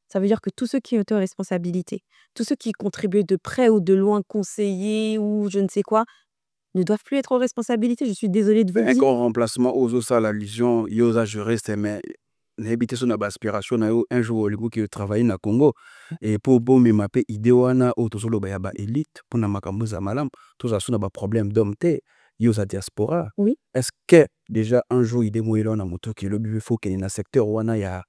Ça veut dire que tous ceux qui ont été en responsabilité, tous ceux qui contribuaient de près ou de loin, conseillers ou je ne sais quoi, ne doivent plus être en responsabilité. Je suis désolée de vous le Un dire. grand remplacement aux ça la légion, yosa juriste, mais n'habiter son aspiration na yo un jour le qui travailler na Congo et pour bon me mapper idée wana au to solo ba ya ba élite pour na makambo za malam tous ça na ba problème d'homme te yosa diaspora. Oui. Est-ce que déjà un jour idée mo na moto qui le but faut qu'il na secteur wana ya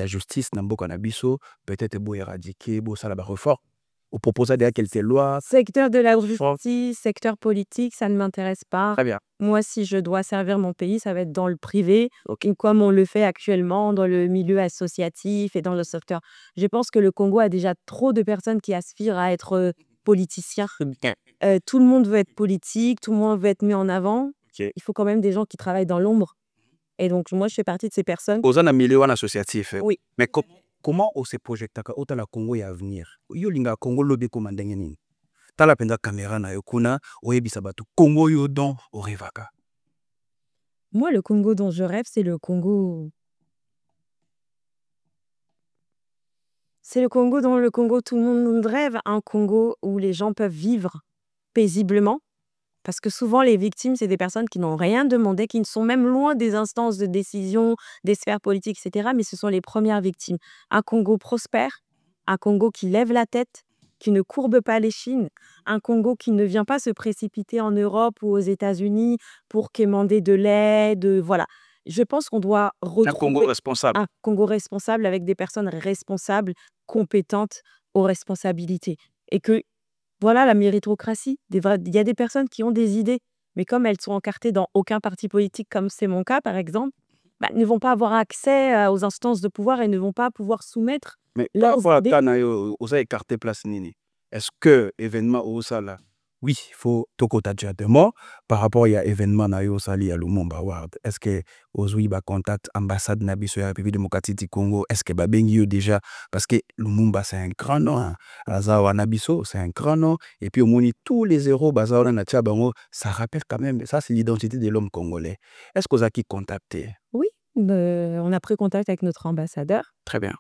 justice na mboka na biso peut-être bo éradiquer bo ça la ba réforme ou proposer derrière quelques lois. Secteur de la justice, secteur politique, ça ne m'intéresse pas. Très bien. Moi, si je dois servir mon pays, ça va être dans le privé, Ok. comme on le fait actuellement dans le milieu associatif et dans le secteur. Je pense que le Congo a déjà trop de personnes qui aspirent à être politiciens. Tout le monde veut être politique, tout le monde veut être mis en avant. Ok. Il faut quand même des gens qui travaillent dans l'ombre. Et donc, moi, je fais partie de ces personnes. Aux un milieu associatif. Oui. Mais comment on se projette autant la Congo ya avenir? Yo linga Congo lobe comme ndenge nini? Tala penda caméra na yo kuna oyebisa batu Congo yo don orevaka. Moi, le Congo dont je rêve, c'est le Congo. C'est le Congo dont le Congo tout le monde rêve, un Congo où les gens peuvent vivre paisiblement. Parce que souvent, les victimes, c'est des personnes qui n'ont rien demandé, qui ne sont même loin des instances de décision, des sphères politiques, etc. Mais ce sont les premières victimes. Un Congo prospère, un Congo qui lève la tête, qui ne courbe pas l'échine, un Congo qui ne vient pas se précipiter en Europe ou aux États-Unis pour quémander de l'aide. Voilà. Je pense qu'on doit Un retrouver Congo responsable. un Congo responsable avec des personnes responsables, compétentes aux responsabilités. Et que voilà la méritocratie. Il y a des personnes qui ont des idées, mais comme elles sont encartées dans aucun parti politique, comme c'est mon cas par exemple, ne vont pas avoir accès aux instances de pouvoir et ne vont pas pouvoir soumettre Mais leurs par rapport à idées. Tana yo osa écarter place nini. Est-ce que événement au ça là? Oui, il faut toko tadjadement par rapport à événement na yo sali à Lumumba Award. Est-ce que ozui ba contact ambassade na biso ya République démocratique du Congo? Est-ce que ba bengi yo déjà parce que Lumumba c'est un grand nom. Hein. Azawa na biso c'est un grand nom et puis au moni tous les héros bazawa na tchabango, ça rappelle quand même ça c'est l'identité de l'homme congolais. Est-ce qu'on a qui contacté? Oui, on a pris contact avec notre ambassadeur. Très bien.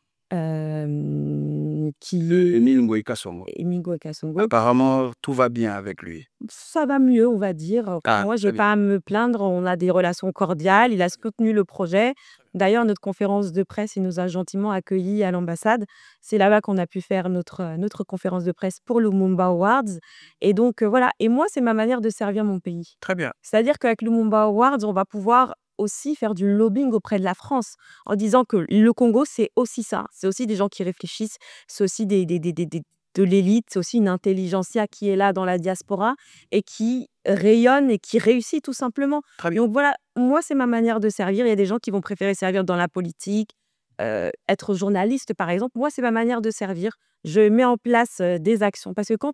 Qui Emile Ngoïka Songo. Emigo Kasongo. Apparemment, tout va bien avec lui. Ça va mieux, on va dire. Ah, Moi, je très n'ai pas à me plaindre. On a des relations cordiales. Il a soutenu le projet. D'ailleurs, notre conférence de presse, il nous a gentiment accueillis à l'ambassade. C'est là-bas qu'on a pu faire notre conférence de presse pour le Lumumba Awards. Et donc, voilà. Et moi, c'est ma manière de servir mon pays. Très bien. C'est-à-dire qu'avec le Lumumba Awards, on va pouvoir aussi faire du lobbying auprès de la France en disant que le Congo, c'est aussi ça. C'est aussi des gens qui réfléchissent. C'est aussi de l'élite. C'est aussi une intelligentsia qui est là dans la diaspora et qui rayonne et qui réussit tout simplement. Très bien. Donc voilà, moi, c'est ma manière de servir. Il y a des gens qui vont préférer servir dans la politique, être journaliste, par exemple. Moi, c'est ma manière de servir. Je mets en place des actions. Parce que quand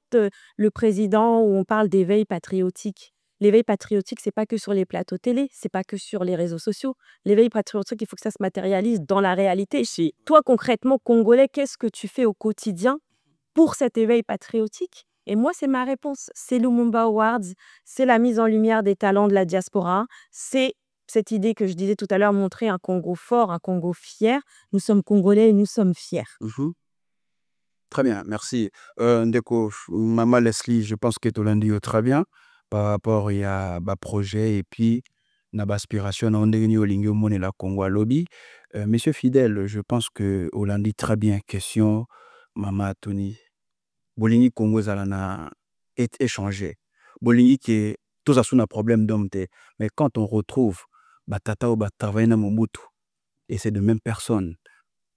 le président, où on parle d'éveil patriotique, l'éveil patriotique, c'est pas que sur les plateaux télé, c'est pas que sur les réseaux sociaux. L'éveil patriotique, il faut que ça se matérialise dans la réalité. Toi, concrètement, Congolais, qu'est-ce que tu fais au quotidien pour cet éveil patriotique? Et moi, c'est ma réponse. C'est Lumumba Awards, c'est la mise en lumière des talents de la diaspora, c'est cette idée que je disais tout à l'heure, montrer un Congo fort, un Congo fier. Nous sommes Congolais et nous sommes fiers. Très bien, merci. Ndeko, Maman Leslie, je pense que tu l'as dit très bien par rapport à un projet et puis na aspiration na ndenge olingi omone la Congo lobby. Monsieur Fidèle, je pense que on dit très bien question Mama Tony. Bolingi Congo zalana est échangé. Bolingi qui tout ça sous un problème d'homme te. Mais quand on retrouve batata ou batavaina Mobutu et c'est de même personne.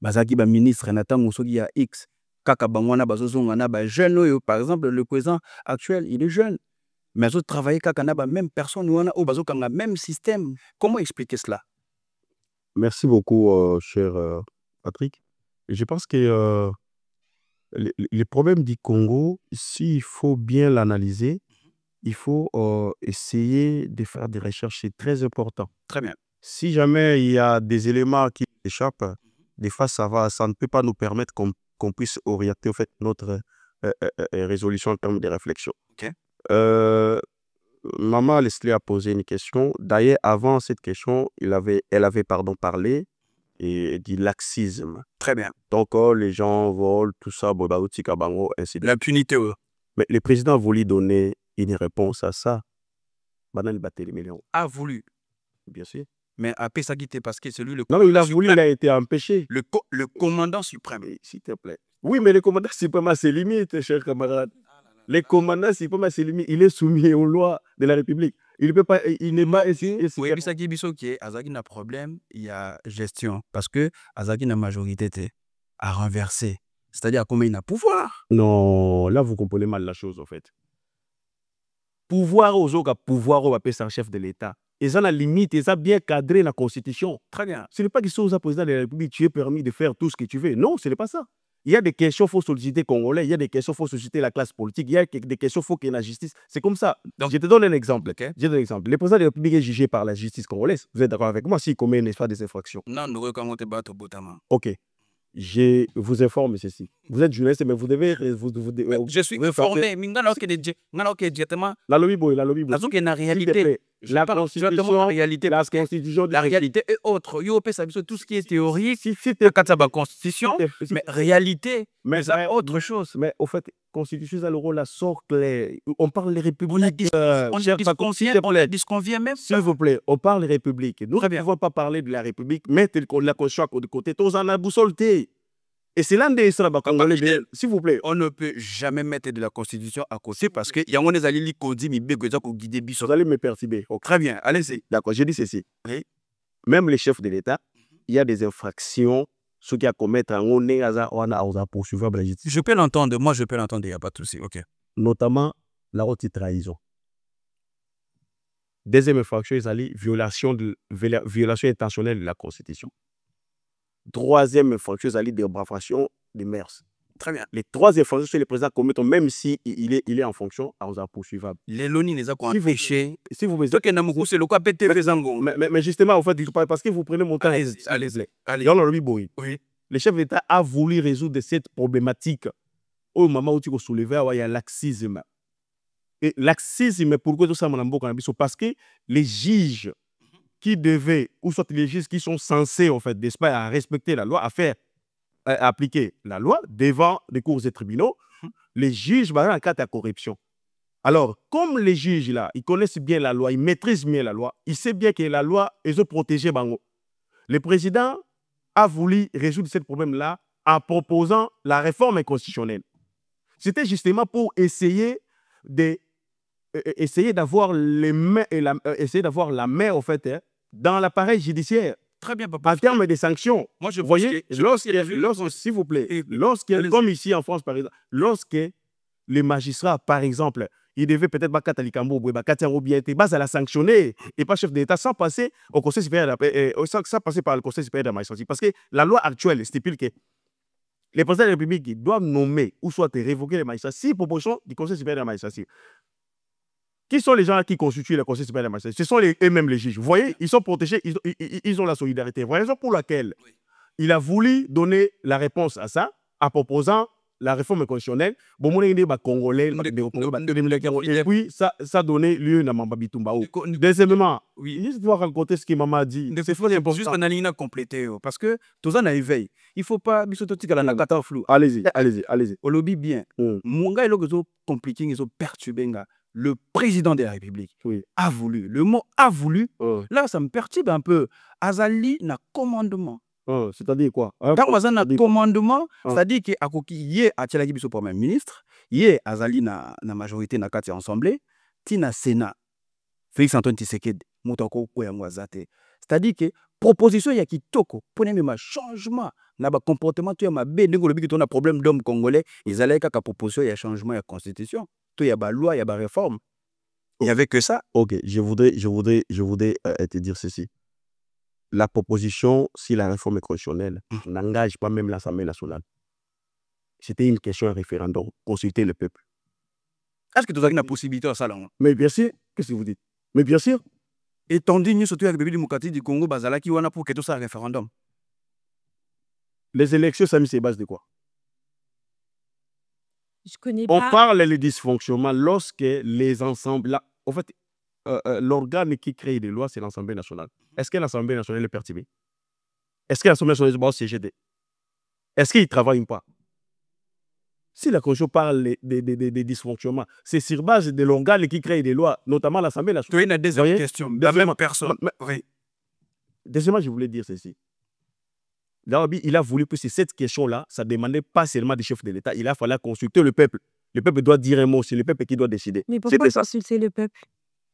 Bazaki ba ministre Nathan Moussogi a X kaka bangwana bazozonga na ba jeune par exemple le président actuel il est jeune. Mais ils ont travaillé kaka na ba même personne ou bazokanga même système. Comment expliquer cela? Merci beaucoup, cher Patrick. Je pense que les problèmes du Congo, s'il faut bien l'analyser, il faut essayer de faire des recherches. C'est très important. Très bien. Si jamais il y a des éléments qui échappent, des fois, ça ne peut pas nous permettre qu'on puisse orienter en fait, notre résolution en termes de réflexion. Ok. Maman Leslie a posé une question. D'ailleurs, avant cette question, elle avait parlé et du laxisme. Très bien. Donc, les gens volent, tout ça, ainsi de suite. L'impunité. Mais le président a voulu donner une réponse à ça. Banane battait les millions. A voulu. Bien sûr. Mais après ça quitté parce que celui le Non, il a voulu, il a été empêché. le commandant suprême. S'il te plaît. Oui, mais le commandant suprême a ses limites, chers camarades. Le commandant suprême a ses limites. Il est soumis aux lois de la République. Il ne peut pas, il n'est pas... Oui, mais ça qui est Azaki n'a problème, il y a gestion. Parce que Azaki n'a majorité à renverser. C'est-à-dire combien il a pouvoir. Non, là vous comprenez mal la chose en fait. Pouvoir aux autres, pouvoir au papier, c'est un chef de l'État. Ils ont la limite, ils ont bien cadré la Constitution. Très bien. Ce n'est pas qu'ils sont aux président de la République, tu es permis de faire tout ce que tu veux. Non, ce n'est pas ça. Il y a des questions, il faut solliciter les Congolais, il y a des questions, il faut solliciter la classe politique, il y a des questions, il faut qu'il y ait la justice. C'est comme ça. Donc, je te donne un exemple. Okay. Je te donne un exemple. Le président de la République est jugé par la justice congolaise. Vous êtes d'accord avec moi s'il commet n'est-ce pas des infractions? Non, nous recommandons battre Botama. Ok. Je vous informe ceci. Vous êtes journaliste, mais vous devez... je suis formé. La lobby boy, la lobby boy. La réalité. La constitution, la réalité est autre. Tout ce qui est théorie, c'est la constitution, mais réalité, mais c'est autre chose. Mais au fait, constitution, a le rôle à socle. On parle des républiques. On disconvient même. S'il vous plaît, on parle des républiques. Nous ne pouvons pas parler de la république, mettre la constitution de côté. Tous en a boussolté. Et c'est l'un des s'il vous plaît. On ne peut jamais mettre de la constitution à côté parce que y a des alliés qui guider Bissot. Vous allez me perturber. Okay. Très bien, allez-y. D'accord, je dis ceci. Oui. Même les chefs de l'État, il y a des infractions, ceux qui a commettre on a poursuivre la justice. Je peux l'entendre, moi je peux l'entendre, il n'y a pas de souci. Ok. Notamment la haute trahison. Deuxième infraction, ils violation intentionnelle de la Constitution. Troisième infraction, c'est dépravation des mœurs. Très bien. Les trois infractions que les présidents commettent, même s'il est en fonction, on a poursuivable. Les lonis les a empêchés. Si vous me dites c'est le quoi pété mais justement, en fait, parce que vous prenez mon temps. Allez-y. Oui. Le chef d'État a voulu résoudre cette problématique au moment où tu soulevais, il y a laxisme. Et laxisme, pourquoi tout ça, parce que les juges qui devaient, ou soit les juges qui sont censés, en fait, n'est-ce pas, à respecter la loi, à appliquer la loi devant les cours et tribunaux, les juges, en cas de corruption. Alors, comme les juges, là, ils connaissent bien la loi, ils maîtrisent bien la loi, ils savent bien que la loi, ils ont protégé Bango. Le président a voulu résoudre ce problème-là en proposant la réforme constitutionnelle. C'était justement pour essayer d'avoir la main, en fait, dans l'appareil judiciaire. Très bien, papa. En termes de sanctions. Moi, je voyez, s'il vous plaît, comme ici en France, par exemple, lorsque les magistrats, par exemple, ils devaient peut-être pas la sanctionner et pas chef d'État sans passer au Conseil supérieur sans passer par le Conseil supérieur de la magistrature. Parce que la loi actuelle stipule que les présidents de la République doivent nommer ou soit révoquer les magistrats si proposition du Conseil supérieur de la magistrature. Qui sont les gens qui constituent le Conseil supérieur de la magistrature? Ce sont eux-mêmes les juges. Vous voyez, ils sont protégés, ils ont la solidarité. Raison pour laquelle il a voulu donner la réponse à ça en proposant la réforme constitutionnelle. Congolais, et puis ça a donné lieu à Mamba Bitumba. Deuxièmement, je dois raconter ce que maman a dit. C'est juste un alinéa complété parce que tout ça n'a éveil. Il ne faut pas flou. Allez-y. Au lobby bien. Mon gars, ils ont compliqué, ils ont perturbé. Le président de la République a voulu. Le mot a voulu, là, ça me perturbe un peu. Azali n'a commandement. C'est-à-dire quoi? Quand on a un commandement, c'est-à-dire qu'il y a un Premier ministre, il y a Azali na majorité na kati assemblée, tina Sénat, Félix Antoine Tshisekedi, mutako koyangwazate. C'est-à-dire que proposition ya kitoko, pour même changement, na ba comportement tu ya mabe, ndenge lobi que tu as problème d'homme congolais, ils allaient qu'à proposition ya changement ya constitution. Il y a des lois, il y a des réformes. Il n'y avait que ça. Ok, je voudrais te dire ceci. La proposition, si la réforme est constitutionnelle, n'engage pas même l'Assemblée nationale. C'était une question, un référendum, consulter le peuple. Est-ce que tu as une possibilité à ça là? Mais bien sûr, qu'est-ce que vous dites? Mais bien sûr. Et tandis que surtout avec le démocratique du Congo, Bazala qui wana pour que tout ça un référendum. Les élections, ça se base de quoi? Je connais On pas. parle de dysfonctionnement lorsque les ensembles... En fait, l'organe qui crée des lois, c'est l'Assemblée nationale. Est-ce que l'Assemblée nationale est perturbée? est-ce que l'Assemblée nationale est CGD? Est-ce qu'ils ne travaillent pas? Si la Constitution parle des dysfonctionnements, c'est sur base des langages qui créent des lois, notamment l'Assemblée nationale. Tu as une deuxième question. La même personne. Oui. Deuxièmement, je voulais dire ceci. Darabi, il a voulu, puisque cette question-là, ça ne demandait pas seulement des chefs de l'État, il a fallu consulter le peuple. Le peuple doit dire un mot, c'est le peuple qui doit décider. Mais pourquoi consulter le peuple?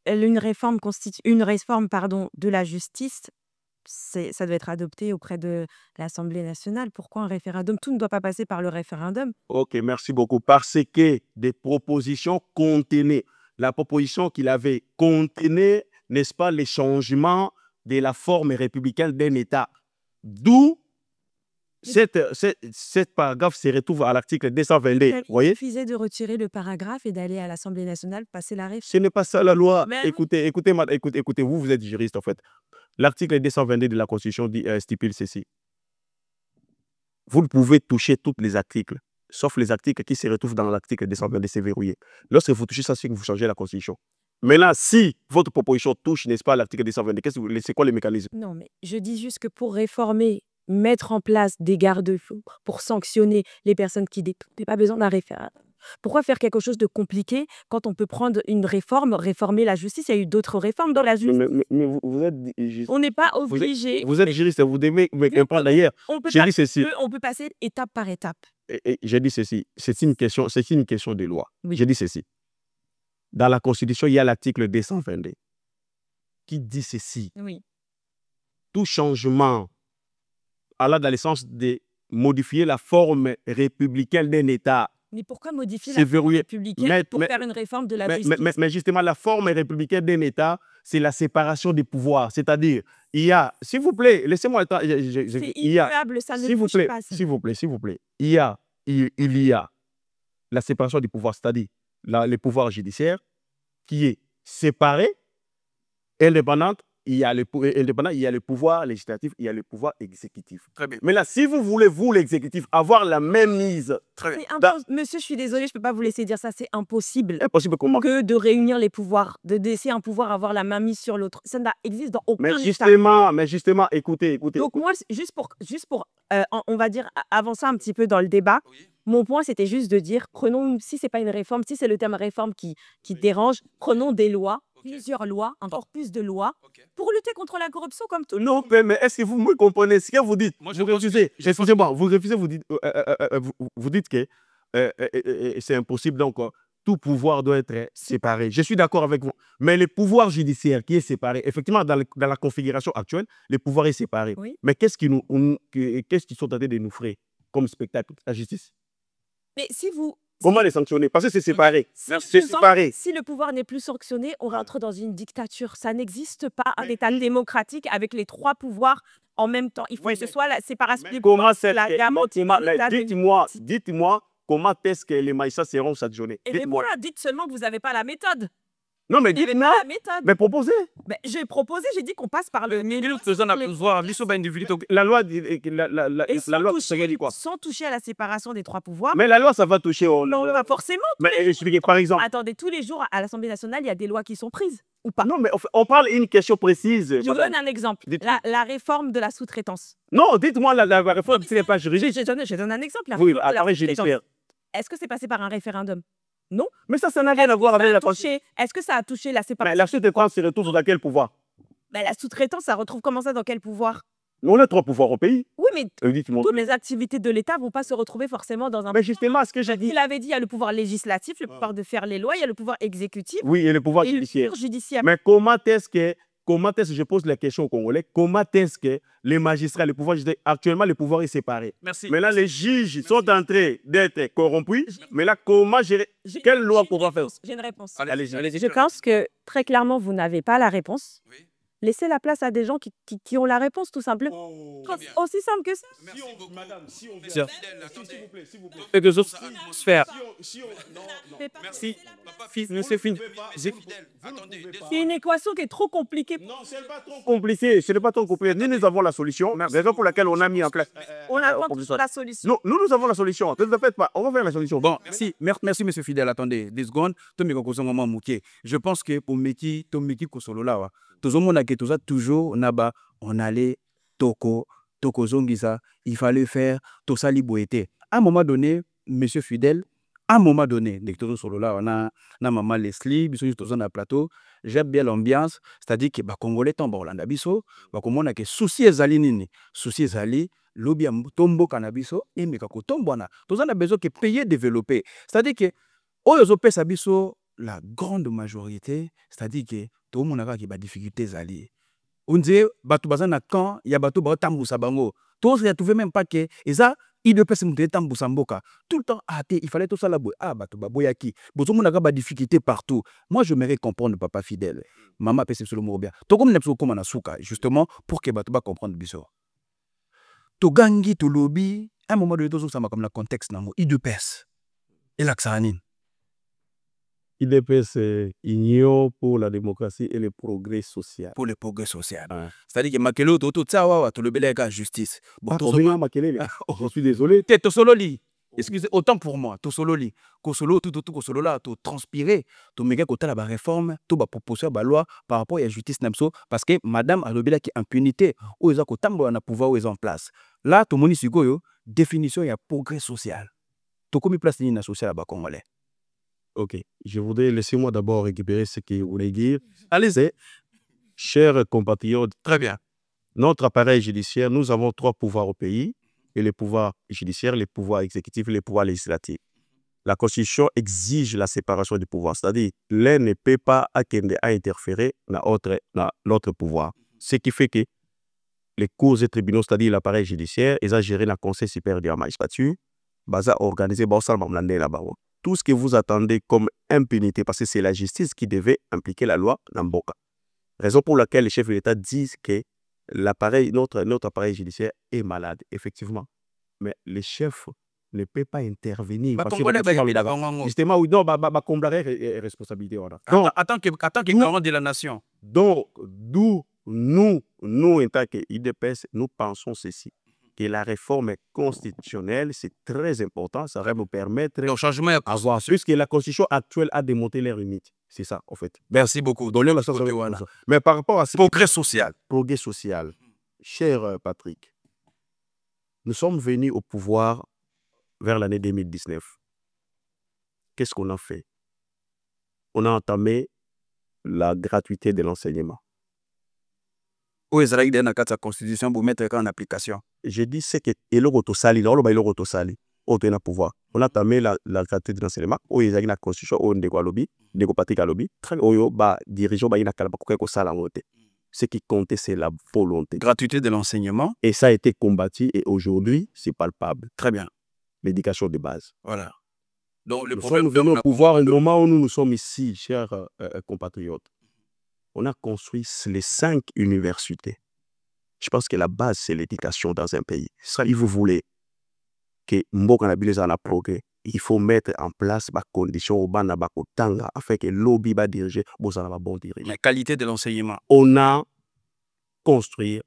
Une réforme de la justice, ça doit être adopté auprès de l'Assemblée nationale. Pourquoi un référendum? Tout ne doit pas passer par le référendum. Ok, merci beaucoup. Parce que des propositions contenaient, la proposition qu'il avait contenait, n'est-ce pas, les changements de la forme républicaine d'un État. D'où cette paragraphe se retrouve à l'article 222. Il Voyez? suffisait de retirer le paragraphe et d'aller à l'Assemblée nationale passer la réforme. Ce n'est pas ça la loi. Mais Écoutez, vous, vous êtes juriste en fait. L'article 222 de la Constitution stipule ceci. Vous ne pouvez toucher tous les articles, sauf les articles qui se retrouvent dans l'article 222, c'est verrouillé. Lorsque vous touchez ça, c'est que vous changez la Constitution. Maintenant, si votre proposition touche, n'est-ce pas, l'article 222, c'est quoi le mécanisme? Non, mais je dis juste que pour réformer, mettre en place des garde-fous pour sanctionner les personnes qui détournent, il n'y a pas besoin d'un référendum. Pourquoi faire quelque chose de compliqué quand on peut prendre une réforme, réformer la justice? Il y a eu d'autres réformes dans la justice. Mais vous êtes juriste. On n'est pas obligé. Vous êtes juriste, vous devez me comprendre d'ailleurs. On peut, J'ai dit ceci. on peut passer étape par étape. J'ai dit ceci. C'est une question de loi. Oui. J'ai dit ceci. Dans la Constitution, il y a l'article 222 qui dit ceci. Oui. Tout changement allant dans le sens de modifier la forme républicaine d'un État. Mais pourquoi modifier C'est la verrouillé. forme républicaine pour faire une réforme de la justice? Mais justement, la forme républicaine d'un État, c'est la séparation des pouvoirs. C'est-à-dire, il y a, s'il vous plaît, laissez-moi le temps. C'est immuable, ça ne touche pas. S'il vous plaît. Il y a la séparation des pouvoirs, c'est-à-dire le pouvoir judiciaire qui est séparé, indépendante. Il y a le pouvoir législatif, il y a le pouvoir exécutif. Très bien. Mais là, si vous voulez, vous, l'exécutif, avoir la même mise... Monsieur, je suis désolée, je ne peux pas vous laisser dire ça, c'est impossible. Impossible comment? Que de réunir les pouvoirs, de laisser un pouvoir avoir la main mise sur l'autre. Ça n'existe dans aucun État. Mais justement, écoutez. Donc moi, juste pour on va dire, avancer un petit peu dans le débat, Oui. mon point, c'était juste de dire, prenons, si ce n'est pas une réforme, si c'est le terme réforme qui dérange, prenons des lois, plusieurs lois, encore plus de lois, pour lutter contre la corruption comme tout. Non, mais est-ce que vous me comprenez ce que vous dites? Moi, vous refusez. Excusez-moi, vous refusez, vous dites que c'est impossible, donc tout pouvoir doit être séparé. Je suis d'accord avec vous. Mais le pouvoir judiciaire qui est séparé, effectivement, dans la configuration actuelle, le pouvoir est séparé. Oui. Mais qu'est-ce qu'ils sont en train de nous faire comme spectacle, la justice? Mais si vous... Comment les sanctionner? Parce que c'est séparé. C'est séparé. Si le pouvoir n'est plus sanctionné, on rentre dans une dictature. Ça n'existe pas un État démocratique avec les trois pouvoirs en même temps. Il faut que ce soit la séparation des pouvoirs. Dites-moi comment est-ce que les magistrats seront sanctionnés? Et voilà, dites seulement que vous n'avez pas la méthode. Non, mais dites-moi la méthode. Mais proposez. Mais j'ai proposé, j'ai dit qu'on passe par le milieu. La loi dit quoi? Sans toucher à la séparation des trois pouvoirs. Mais la loi, ça va toucher au... Non, pas forcément. Mais expliquez, par exemple. Attendez, tous les jours à l'Assemblée nationale, il y a des lois qui sont prises ou pas? Non, mais on parle d'une question précise. Je vous donne un exemple. La réforme de la sous-traitance. Non, dites-moi la réforme, ce n'est pas juridique. Je donne un exemple. Oui, attendez, je l'espère. Est-ce que c'est passé par un référendum? Non. Mais ça n'a rien à voir avec la Constitution. Est-ce que ça a touché la séparation? Mais la sous-traitance se retrouve dans quel pouvoir? Mais la sous-traitance, ça retrouve comment ça dans quel pouvoir? On a trois pouvoirs au pays. Oui, mais toutes les activités de l'État ne vont pas se retrouver forcément dans un... Mais justement, ce que j'ai dit... Il avait dit, il y a le pouvoir législatif, le pouvoir de faire les lois, il y a le pouvoir exécutif. Oui, et le pouvoir judiciaire. Mais comment est-ce que, je pose la question aux Congolais, comment est-ce que les magistrats, le pouvoir judiciaire, actuellement, le pouvoir est séparé? Merci. Mais là, les juges sont en train d'être corrompus. Mais là, comment gérer? Quelle loi qu'on va faire? J'ai une réponse. Allez-y. Je pense que, très clairement, vous n'avez pas la réponse. Oui. Laissez la place à des gens qui ont la réponse, tout simplement. Aussi simple que ça. Merci beaucoup. Madame, si on veut... S'il vous plaît. Quelque chose atmosphère. Merci. Papa, fils, nous c'est fini. C'est une équation qui est trop compliquée. Non, ce n'est pas trop compliqué. Ce n'est pas trop compliqué. Nous avons la solution. Raison pour laquelle on a mis en place. On a la solution. Non, nous avons la solution. Ne vous faites pas. On va faire la solution. Bon, merci, monsieur Fidèle. Attendez, 2 secondes. Je pense que pour Meki Kosolo là, tout le monde a toujours naba, on allait toko tokozongisa, il fallait faire, tosali boete. À un moment donné, monsieur Fidèle, à un moment donné, on a maman Leslie, biso sur un plateau, j'aime bien l'ambiance, c'est-à-dire que Congolais tombe Orlando biso, bakomona que souci ezali nini, souci ezali lobby tombo cannabis et mekako tombona. Tous on a besoin que payer développer. C'est-à-dire que oyo pesa biso la grande majorité, c'est-à-dire que tout le monde a des difficultés zali. On dit batu bazana quand il y a batu ba tambusa bango. Tous ne trouvé même pas que et ça il de pesa mute tambusa mboka. Tout le temps il fallait tout ça la boy. Ah batu ba boyaki. Bozo mon a des difficultés partout. Moi je m'aimerais comprendre papa Fidèle. Maman pesa sur le mot bien. To comme nepso comme na suka justement pour que batu ba comprendre biso. To gangi to lobby à un moment donné tout ça comme le contexte nango il de pesa. Et l'axanine. IDPS, Union pour la démocratie et le progrès social. Pour le progrès social. Ouais. C'est-à-dire que Makelo, tout ça, tu le belègue à justice. Bon, je suis désolé. T'es sololi. Excusez, autant pour moi, tout sololi. Ko solo, tout solo là, tout transpirer, tout méga côté la réforme, tout proposition la loi par rapport à la justice namso, parce que madame a le belègue qui impunité, ou ils ont kotambo na pouvoir ou ils en place. Là, tout le monde ici, définition, il y a progrès social. Tout comme place ni na social à Congolais. Ok, je voudrais, laissez-moi d'abord récupérer ce que vous voulez dire. Allez-y. Chers compatriotes, très bien. Notre appareil judiciaire, nous avons 3 pouvoirs au pays, et les pouvoirs judiciaires, les pouvoirs exécutifs et les pouvoirs législatifs. La Constitution exige la séparation des pouvoirs, c'est-à-dire l'un ne peut pas interférer dans l'autre pouvoir. Ce qui fait que les cours et tribunaux, c'est-à-dire l'appareil judiciaire, ils ont géré le Conseil supérieur de la magistrature, ils ont organisé là-bas. Tout ce que vous attendez comme impunité, parce que c'est la justice qui devait impliquer la loi dans Mboka. Raison pour laquelle les chefs de l'État disent que notre appareil judiciaire est malade, effectivement. Mais les chefs ne peuvent pas intervenir. Justement, oui, non, responsabilité. Attends que parent de la nation. Donc, d'où nous, en tant qu'IDPS, nous pensons ceci. Que la réforme constitutionnelle, c'est très important, ça va nous permettre le changement d'avoir, puisque la constitution actuelle a démonté les limites. C'est ça, en fait. Merci beaucoup. Mais par rapport à ce progrès social. Progrès social. Cher Patrick, nous sommes venus au pouvoir vers l'année 2019. Qu'est-ce qu'on a fait? On a entamé la gratuité de l'enseignement. Où est la constitution pour mettre en application? J'ai dit c'est que on a pouvoir. On a entamé la gratuité de l'enseignement. Où est la constitution? On a lobby, Patrick lobby. Dirigeant ce qui comptait, c'est la volonté. Gratuité de l'enseignement. Et ça a été combattu et aujourd'hui, c'est palpable. Très bien. L'éducation de base. Voilà. Donc, le nous problème sommes venus au pouvoir au moment où nous sommes ici, chers compatriotes. On a construit les 5 universités. Je pense que la base, c'est l'éducation dans un pays. Si vous voulez que Mboka en a progrès, il faut mettre en place des conditions afin que lobby va diriger, bon dirigeant. La qualité de l'enseignement. On a construit,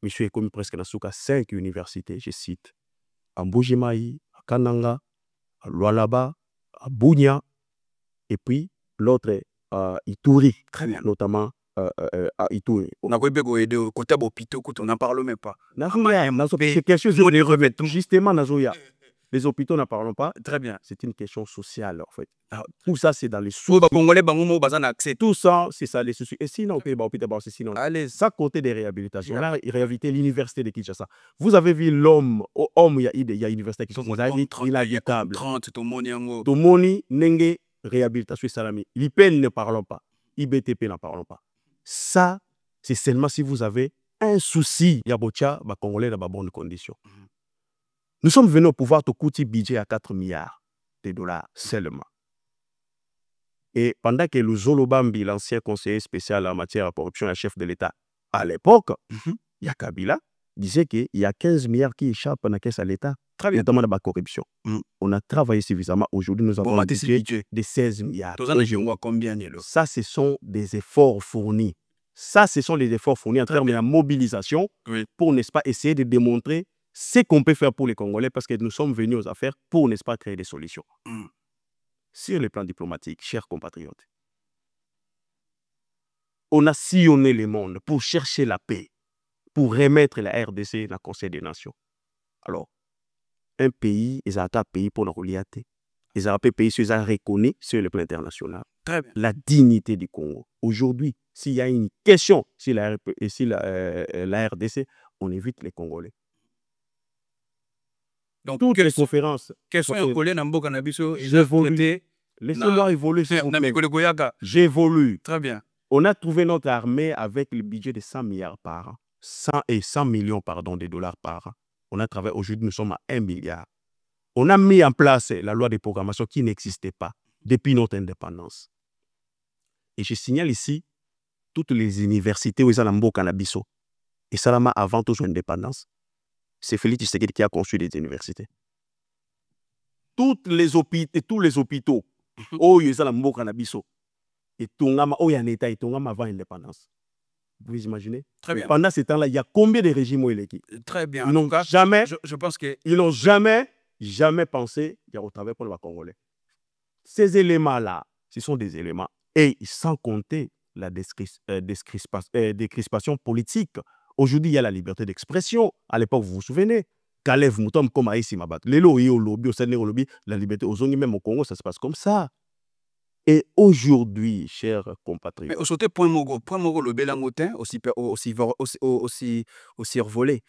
monsieur Ekomi presque na souka, 5 universités, je cite, à Mbujimayi, à Kananga, à Lualaba, à Bunia, et puis l'autre à Ituri, très bien, notamment à Ituri. On a côté hôpitaux, on n'en parle même pas. C'est quelque chose de remettre. Justement, Nazoya. Les hôpitaux n'en parlons pas. Très bien. C'est une question sociale, en fait. Tout ça, c'est dans les sous. Congolais, accès. Tout ça, c'est ça, les soucis. Et sinon, c'est sinon. Allez, ça côté des réhabilitations. Là, réhabiliter l'université de Kinshasa. Vous avez vu l'homme, il y a l'université qui sont inhabitable. 30, Tomoni, Nenge, réhabilitation salami. L'IPEL ne parlons pas. IBTP n'en parlons pas. Ça, c'est seulement si vous avez un souci. Yabocha, Congolais dans de bonnes conditions. Nous sommes venus au pouvoir de coûter budget à 4 milliards de dollars seulement. Et pendant que le Zolobambi, l'ancien conseiller spécial en matière de corruption et chef de l'État, à l'époque, Kabila disait qu'il y a 15 milliards qui échappent dans la caisse à l'État, notamment dans la corruption. On a travaillé suffisamment. Aujourd'hui, nous avons un budget de 16 milliards. Ça, ce sont des efforts fournis. Ça, ce sont les efforts fournis en termes de mobilisation pour, n'est-ce pas, essayer de démontrer ce qu'on peut faire pour les Congolais, parce que nous sommes venus aux affaires pour, n'est-ce pas, créer des solutions. Sur le plan diplomatique, chers compatriotes, on a sillonné le monde pour chercher la paix, pour remettre la RDC dans le Conseil des Nations. Alors, un pays, ils ont un pays pour la reliaté. Ils ont un pays qui ont reconnu sur le plan international. Très bien. La dignité du Congo. Aujourd'hui, s'il y a une question sur la RDC, on évite les Congolais. Donc, toutes les conférences. Quels sont les collègues dans le cannabis? Laissez-moi évoluer. J'évolue. Très bien. On a trouvé notre armée avec le budget de 100 milliards par an. 100 millions de dollars par an. On a travaillé, aujourd'hui, nous sommes à 1 milliard. On a mis en place la loi de programmation qui n'existait pas depuis notre indépendance. Et je signale ici toutes les universités où ils ont un cannabis. Et ça, avant toute l'indépendance, c'est Félix Tshisekedi qui a construit des universités. Tous les hôpitaux où ils ont un cannabis. Et tout le monde en état et tout le monde avant l'indépendance. Vous imaginez? Très bien. Pendant ce temps-là, il y a combien de régimes où il est? Très bien. Ils n'ont jamais, je pense que ils n'ont jamais pensé qu'il y a au travail pour les Congolais. Ces éléments-là, ce sont des éléments. Et sans compter la décrispation politique. Aujourd'hui, il y a la liberté d'expression. À l'époque, vous vous souvenez? Kalev Moutom, comme Aïssi Mabat. Les lois au lobby, au Sénégal, au lobby, la liberté aux Zongi, même au Congo, ça se passe comme ça. Et aujourd'hui, chers compatriotes. Mais au sauté, point mogo, le bélangotin, aussi volé.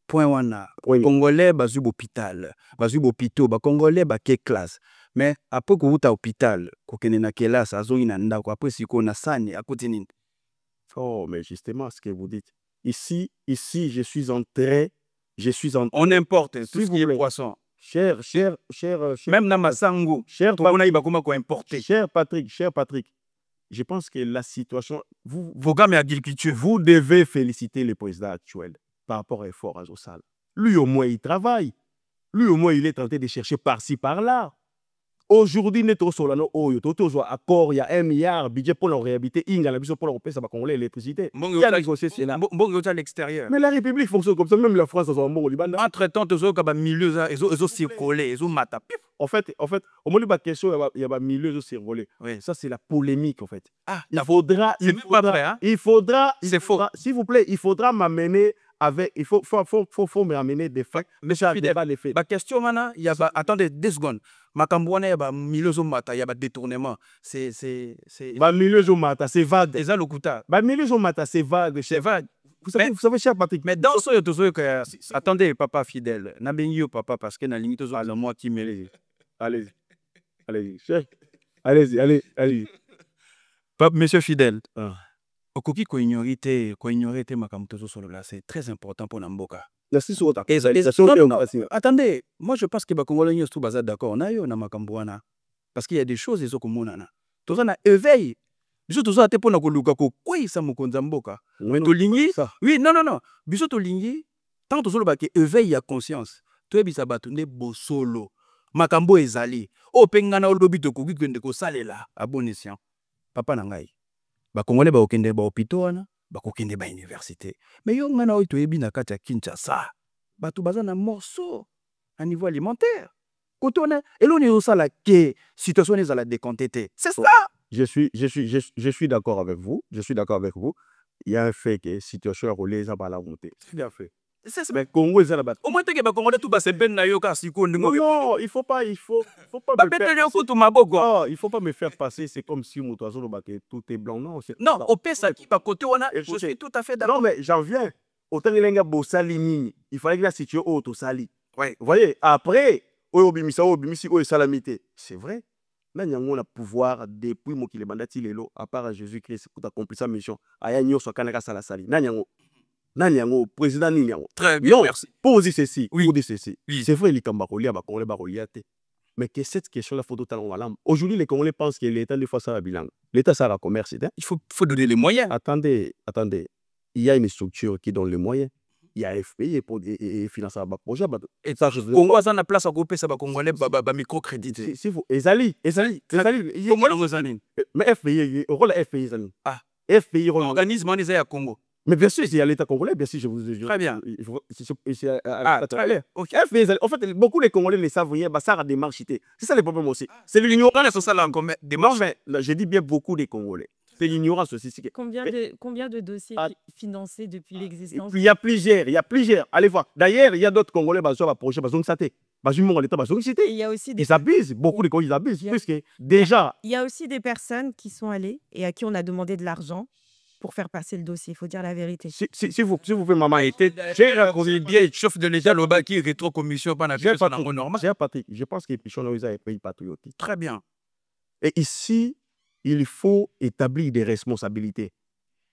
Point wana. Congolais, bazu hôpital. Bazu hôpital, Congolais, quelle classe. Mais après que vous êtes à l'hôpital, vous êtes à classe, après si vous êtes à côté. Oh, mais justement, ce que vous dites. Ici, je suis entré. On importe tout ce qui est poisson. Cher. Même dans Massango, cher Patrick, je pense que la situation. Vos gars, mais agriculture. Vous devez féliciter le président actuel par rapport à l'effort à Zossal. Lui, au moins, il travaille. Lui, au moins, il est tenté de chercher par-ci, par-là. Aujourd'hui, nous sommes accord, il y a 1 milliard budget pour la réhabiliter, il y a la vision pour la ça va contrôler l'électricité. Il y a négocié cela. À l'extérieur. Mais la République fonctionne comme ça, même la France, entre-temps, tu as milieu, ils ont circulé, ils ont maté. En fait, au moment de la question, il y a milieu circulé. Oui. Ça, c'est la polémique, en fait. Ah, il faudra, c'est faux. S'il vous plaît, il faudra m'amener avec, il faut me ramener des faits. Mais les faits. La question, il y a, attendez 2 secondes. Makambouane, il y a milieu mata, il y a détournement. C'est milieu mata, c'est vague. Et ça, le kuta. Milieu mata, c'est vague. C'est vague. Vous savez, cher Patrick. Mais dans ce attendez, papa fidèle. N'abengio papa parce que na limite à moi qui me allez. Papa, monsieur fidèle. Okoki ko ignorer makamto solo là, c'est très important pour Namboka. Attendez, moi je pense que les Congolais sont tous d'accord. On a eu na makambouana parce qu'il y a des choses ils ont comme on a. Tout ça na éveil. Biso tout ça te pona ko luka ko kwisa mokonza mboka. To lingi. Oui, non. Biso to lingi tant to solo ba ke éveil ya conscience. To ebisa batu ne bosolo. Makambo ezali. O pengana olobi to koki kwende ko salela a bon escient. Papa na ngai. Ba Congolais ba okende ba hôpital wana. Bakokende ba université. Mais yo ngana oyo toyebi na kati ya Kinshasa. Batu baza na morceau à niveau alimentaire. Kotona eloni osala ke situation ezala décontete. C'est ça. Je suis d'accord avec vous. Il y a un fait que situation relais à la montée. C'est bien fait. Mais Congo est à la bataille. Au moins que ba Congolais tout ba se ben na yo ka siko ndingo. Non, il faut pas il faut pas me faire passer, c'est comme si mon oiseau que tout est blanc. Non, au pesa qui ba côté wana, je suis tout à fait d'accord. Non mais j'en viens. Autant il y a bossali nini, il fallait que la situation auto sali. Ouais. Vous voyez, après obimisa salamité. C'est vrai. Là nous avons le pouvoir depuis mon qui le mandat lelo à part Jésus-Christ pour accomplir sa mission. Aya nyo so kanaka sala sali. Nanyango président Ninyango. Très bien, non, merci. Pour dire ceci, oui. Pour dire ceci. Oui. C'est vrai les Congolais baroliate. Mais que cette question là faut totalement walam. Aujourd'hui les Congolais pensent que l'État ne fait ça à bilan. L'État ça la commerce, hein? Il faut donner les moyens. Attendez. Il y a une structure qui donne les moyens. Il y a FPI pour financer un projet. Et ça, Congo a la place à couper ça, Congolais, microcrédit. Si vous, Ezali. Mais FPI, au rôle FPI, ah, FPI, organisme organisé à Congo. Mais bien sûr, il y a l'État congolais, bien sûr, je vous dis. Très bien. Très bien. Okay. FPI, en fait, beaucoup de Congolais ne savent rien, ça a des marches. C'est ça le problème aussi. C'est l'ignorance, c'est ça là, des marches. Je dis bien beaucoup de Congolais. C'est l'ignorance aussi. Combien de dossiers financés depuis l'existence? Il y a plusieurs. Allez voir. D'ailleurs, il y a d'autres Congolais qui sont approchés par Zong Saté. Il y a aussi Ils abusent, beaucoup de Congolais ils abusent. Puisque déjà. Il y a aussi des personnes qui sont allées et à qui on a demandé de l'argent pour faire passer le dossier. Il faut dire la vérité. Si vous pouvez, maman, chef de l'État, le bas qui rétro-commission, pas normal. Cher Patrick, je pense que Pichon a un pays patriotique. Très bien. Et ici, il faut établir des responsabilités.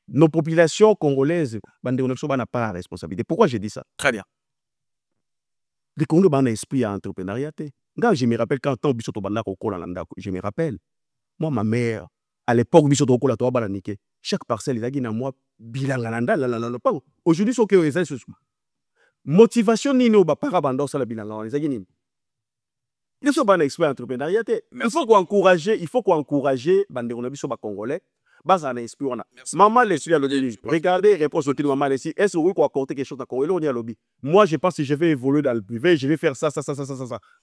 Nos populations congolaises, n'a pas la responsabilité. Pourquoi j'ai dit ça? Très bien. Les Congolais ont un esprit entrepreneuriat. Je me rappelle quand je me rappelle. Moi, ma mère, à l'époque, chaque parcelle, il y a moi bilangalanda. Aujourd'hui, ce que c'est motivation nino ba para bando ça la bilan les agini. Il faut un expert entrepreneuriat. Il faut encourager bande on a biso ba congolais. Base en esprit on a. Maman les suit à l'audio. Regardez réponse au maman les si est-ce que vous accorder quelque chose dans Congo on y a lobby. Moi je pense que je vais évoluer dans le privé, je vais faire ça.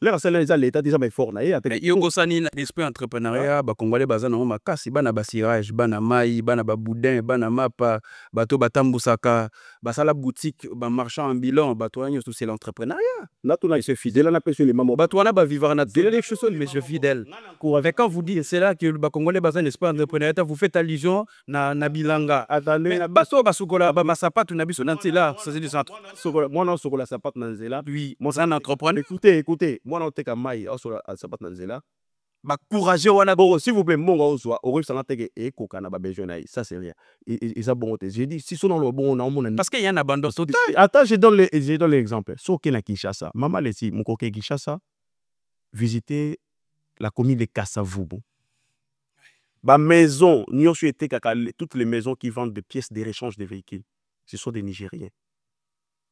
Là c'est l'état déjà mais fort na yoko sani l'esprit entrepreneuriat ba congolais baza na makasi bana basirage bana mai bana ba boudin bana mapa bato batambusaka basala boutique ba marchand ambulant bato wanyo c'est l'entrepreneuriat. Natuna c'est fidèle na personne les mamans bato wana ba vivre na des choses mais je fidèle. Avec quand vous dites c'est là que ba congolais baza l'esprit entrepreneuriat vous faites allusion na bilanga attendez baso basukola ba masapatu na biso nantila ça c'est du centre moi non sokola sapatu na nzela lui moi c'est un entrepreneur écoutez moi non teka mai sokola sapatu na nzela ba courageux wana bon s'il vous plaît monga ozwa ori sana teke e koka na ba besoin na ça c'est rien et ça bon j'ai dit si son le bon on a parce qu'il y a un abandon total. Attends je donne l'exemple so ke na Kinshasa maman lesi mon koke Kinshasa visiter la commune de Kassavubu. Ma maison, toutes les maisons qui vendent des pièces de réchange de véhicules, ce sont des Nigériens.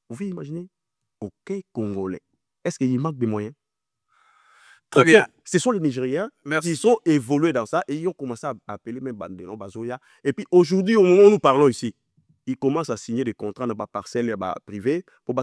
Vous pouvez imaginer? Ok, Congolais. Est-ce qu'il manque des moyens? Très bien. Ce sont les Nigériens. Merci. Ils sont évolués dans ça et ils ont commencé à appeler même Bandelon, Bazoya. Et puis aujourd'hui, au moment où nous parlons ici, ils commencent à signer des contrats dans les parcelles privées pour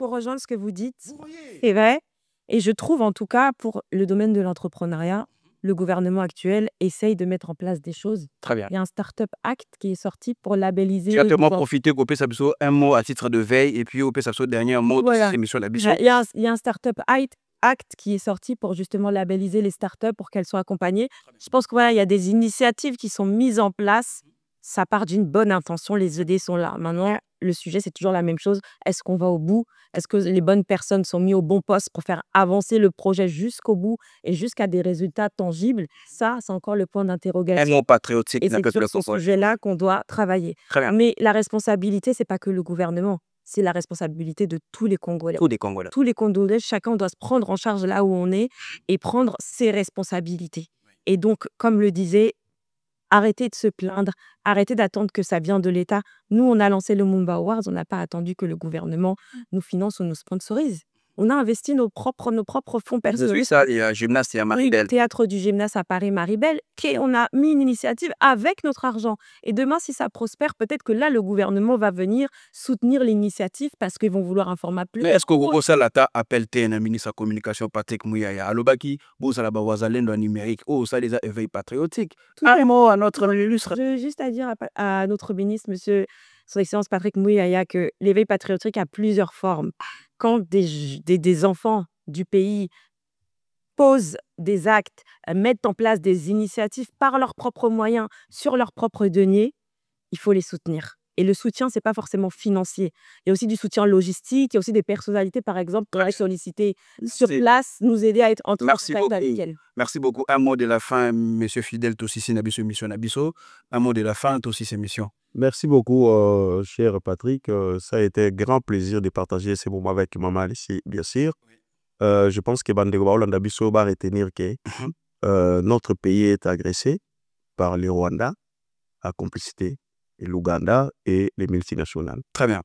rejoindre ce que vous dites. C'est vrai. Et je trouve en tout cas pour le domaine de l'entrepreneuriat, le gouvernement actuel essaye de mettre en place des choses. Très bien. Il y a un Startup Act qui est sorti pour labelliser. Tu as tellement profité qu'au PSABSO, un mot à titre de veille et puis au PSABSO, dernier mot de cette émission. Il y a un Startup Act qui est sorti pour justement labelliser les startups pour qu'elles soient accompagnées. Je pense qu'il y a des initiatives qui sont mises en place. Ça part d'une bonne intention, les idées sont là. Maintenant, le sujet, c'est toujours la même chose. Est-ce qu'on va au bout? Est-ce que les bonnes personnes sont mises au bon poste pour faire avancer le projet jusqu'au bout et jusqu'à des résultats tangibles? Ça, c'est encore le point d'interrogation. Un mot patriotique. Et c'est sur ce sujet-là qu'on doit travailler. Mais la responsabilité, c'est pas que le gouvernement. C'est la responsabilité de tous les Congolais. Tous les Congolais. Tous les Congolais, chacun doit se prendre en charge là où on est et prendre ses responsabilités. Et donc, comme le disait, arrêtez de se plaindre, arrêtez d'attendre que ça vienne de l'État. Nous, on a lancé le Mumba Awards, on n'a pas attendu que le gouvernement nous finance ou nous sponsorise. On a investi nos propres fonds personnels. C'est ça, il y a un gymnase à Maribel. Le théâtre du gymnase à Paris Maribel, on a mis une initiative avec notre argent. Et demain, si ça prospère, peut-être que là, le gouvernement va venir soutenir l'initiative parce qu'ils vont vouloir un format plus. Mais est-ce que vous Salata appelle un ministre de la communication Patrick Mouyaya Alobaki, vous allez avoir numérique, ça les a éveillés patriotiques. Un mot à notre ministre. Je veux juste à dire à notre ministre, monsieur Son Excellence Patrick Mouyaya, que l'éveil patriotique a plusieurs formes. Quand des enfants du pays posent des actes, mettent en place des initiatives par leurs propres moyens, sur leurs propres deniers, il faut les soutenir. Et le soutien, ce n'est pas forcément financier. Il y a aussi du soutien logistique, il y a aussi des personnalités, par exemple, qui auraient sollicité sur place, nous aider à être en contact avec elles. Merci beaucoup. Un mot de la fin, M. Fidèle Tossisi Nabiso, mission Nabiso. Un mot de la fin, Tossisi mission. Merci beaucoup, cher Patrick. Ça a été un grand plaisir de partager ces moments avec maman ici, bien sûr. Je pense que Bandego Hollanda Bisso va retenir que notre pays est agressé par le Rwanda, à complicité, et l'Ouganda et les multinationales. Très bien.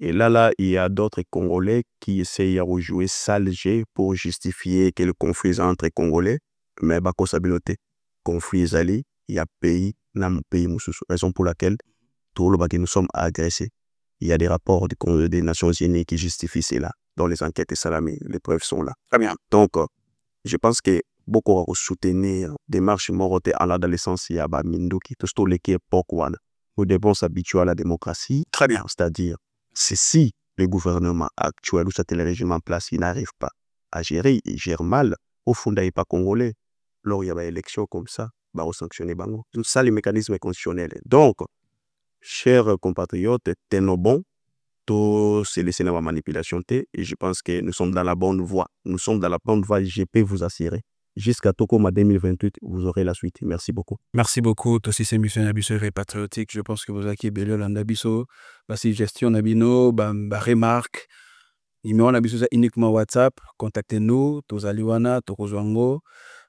Et là, il y a d'autres Congolais qui essayent à rejouer sale jeu pour justifier que le conflit entre Congolais, mais bako sabiloté. Conflit ali, il y a pays, nam pays moussous. Raison pour laquelle tout le nous sommes agressés. Il y a des rapports des Nations Unies qui justifient cela. Dans les enquêtes et salamés, les preuves sont là. Très bien. Donc, je pense que beaucoup à soutenir démarche morote à la dans l'essence il y a ba minduki tout ce qui est pokwana. Nous devons s'habituer à la démocratie. Très bien. C'est-à-dire, c'est si le gouvernement actuel ou le régime en place, il n'arrive pas à gérer, il gère mal, au fond, il n'est pas congolais. Lors il y a une élection comme ça, bah, on sanctionne bango. Tout ça, les mécanismes constitutionnels. Donc, chers compatriotes, tenons bon, tout c'est laissé dans la manipulation, et je pense que nous sommes dans la bonne voie. Nous sommes dans la bonne voie, je peux vous assurer. Jusqu'à Tokoma 2028, vous aurez la suite. Merci beaucoup. Merci beaucoup. Aussi, c'est mission Nabiso et patriotique. Je pense que vous avez belé l'Andabiso. Si gestion Nabino, remarque. Numéro Nabiso, c'est uniquement WhatsApp. Contactez-nous. Tous Aliwana, Tokozwango.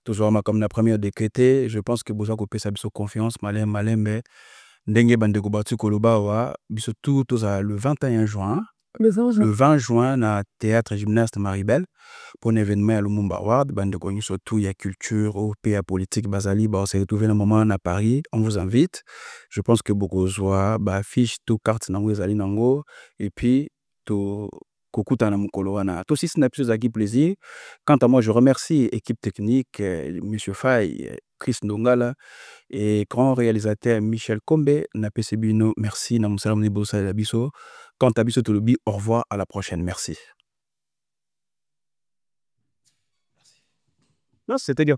Toujours comme la première décrétée. Je pense que vous avez coupé sa confiance. Malin, mais. Ndenge Bandeko Batu Koloba, biso tout le 21 juin. Le 20 juin, na théâtre gymnaste Maribel, pour un événement à Lumumba Award, Bandeko surtout, il y a culture, au pays politique, Basali, on s'est retrouvé un moment à Paris, on vous invite. Je pense que beaucoup soit, affiche, tout carte, Zali Nango, et puis, tout. Kokuta na mukolo wana. Tout si c'est un plaisir. Quant à moi, je remercie l'équipe technique, M. Faye, Chris Ndongala et grand réalisateur Michel Kombe. Na PCBino, merci. Na Moussalam Nibosa Labiso. Quant à Biso Tolobi, au revoir, à la prochaine. Merci. Non, c'était bien.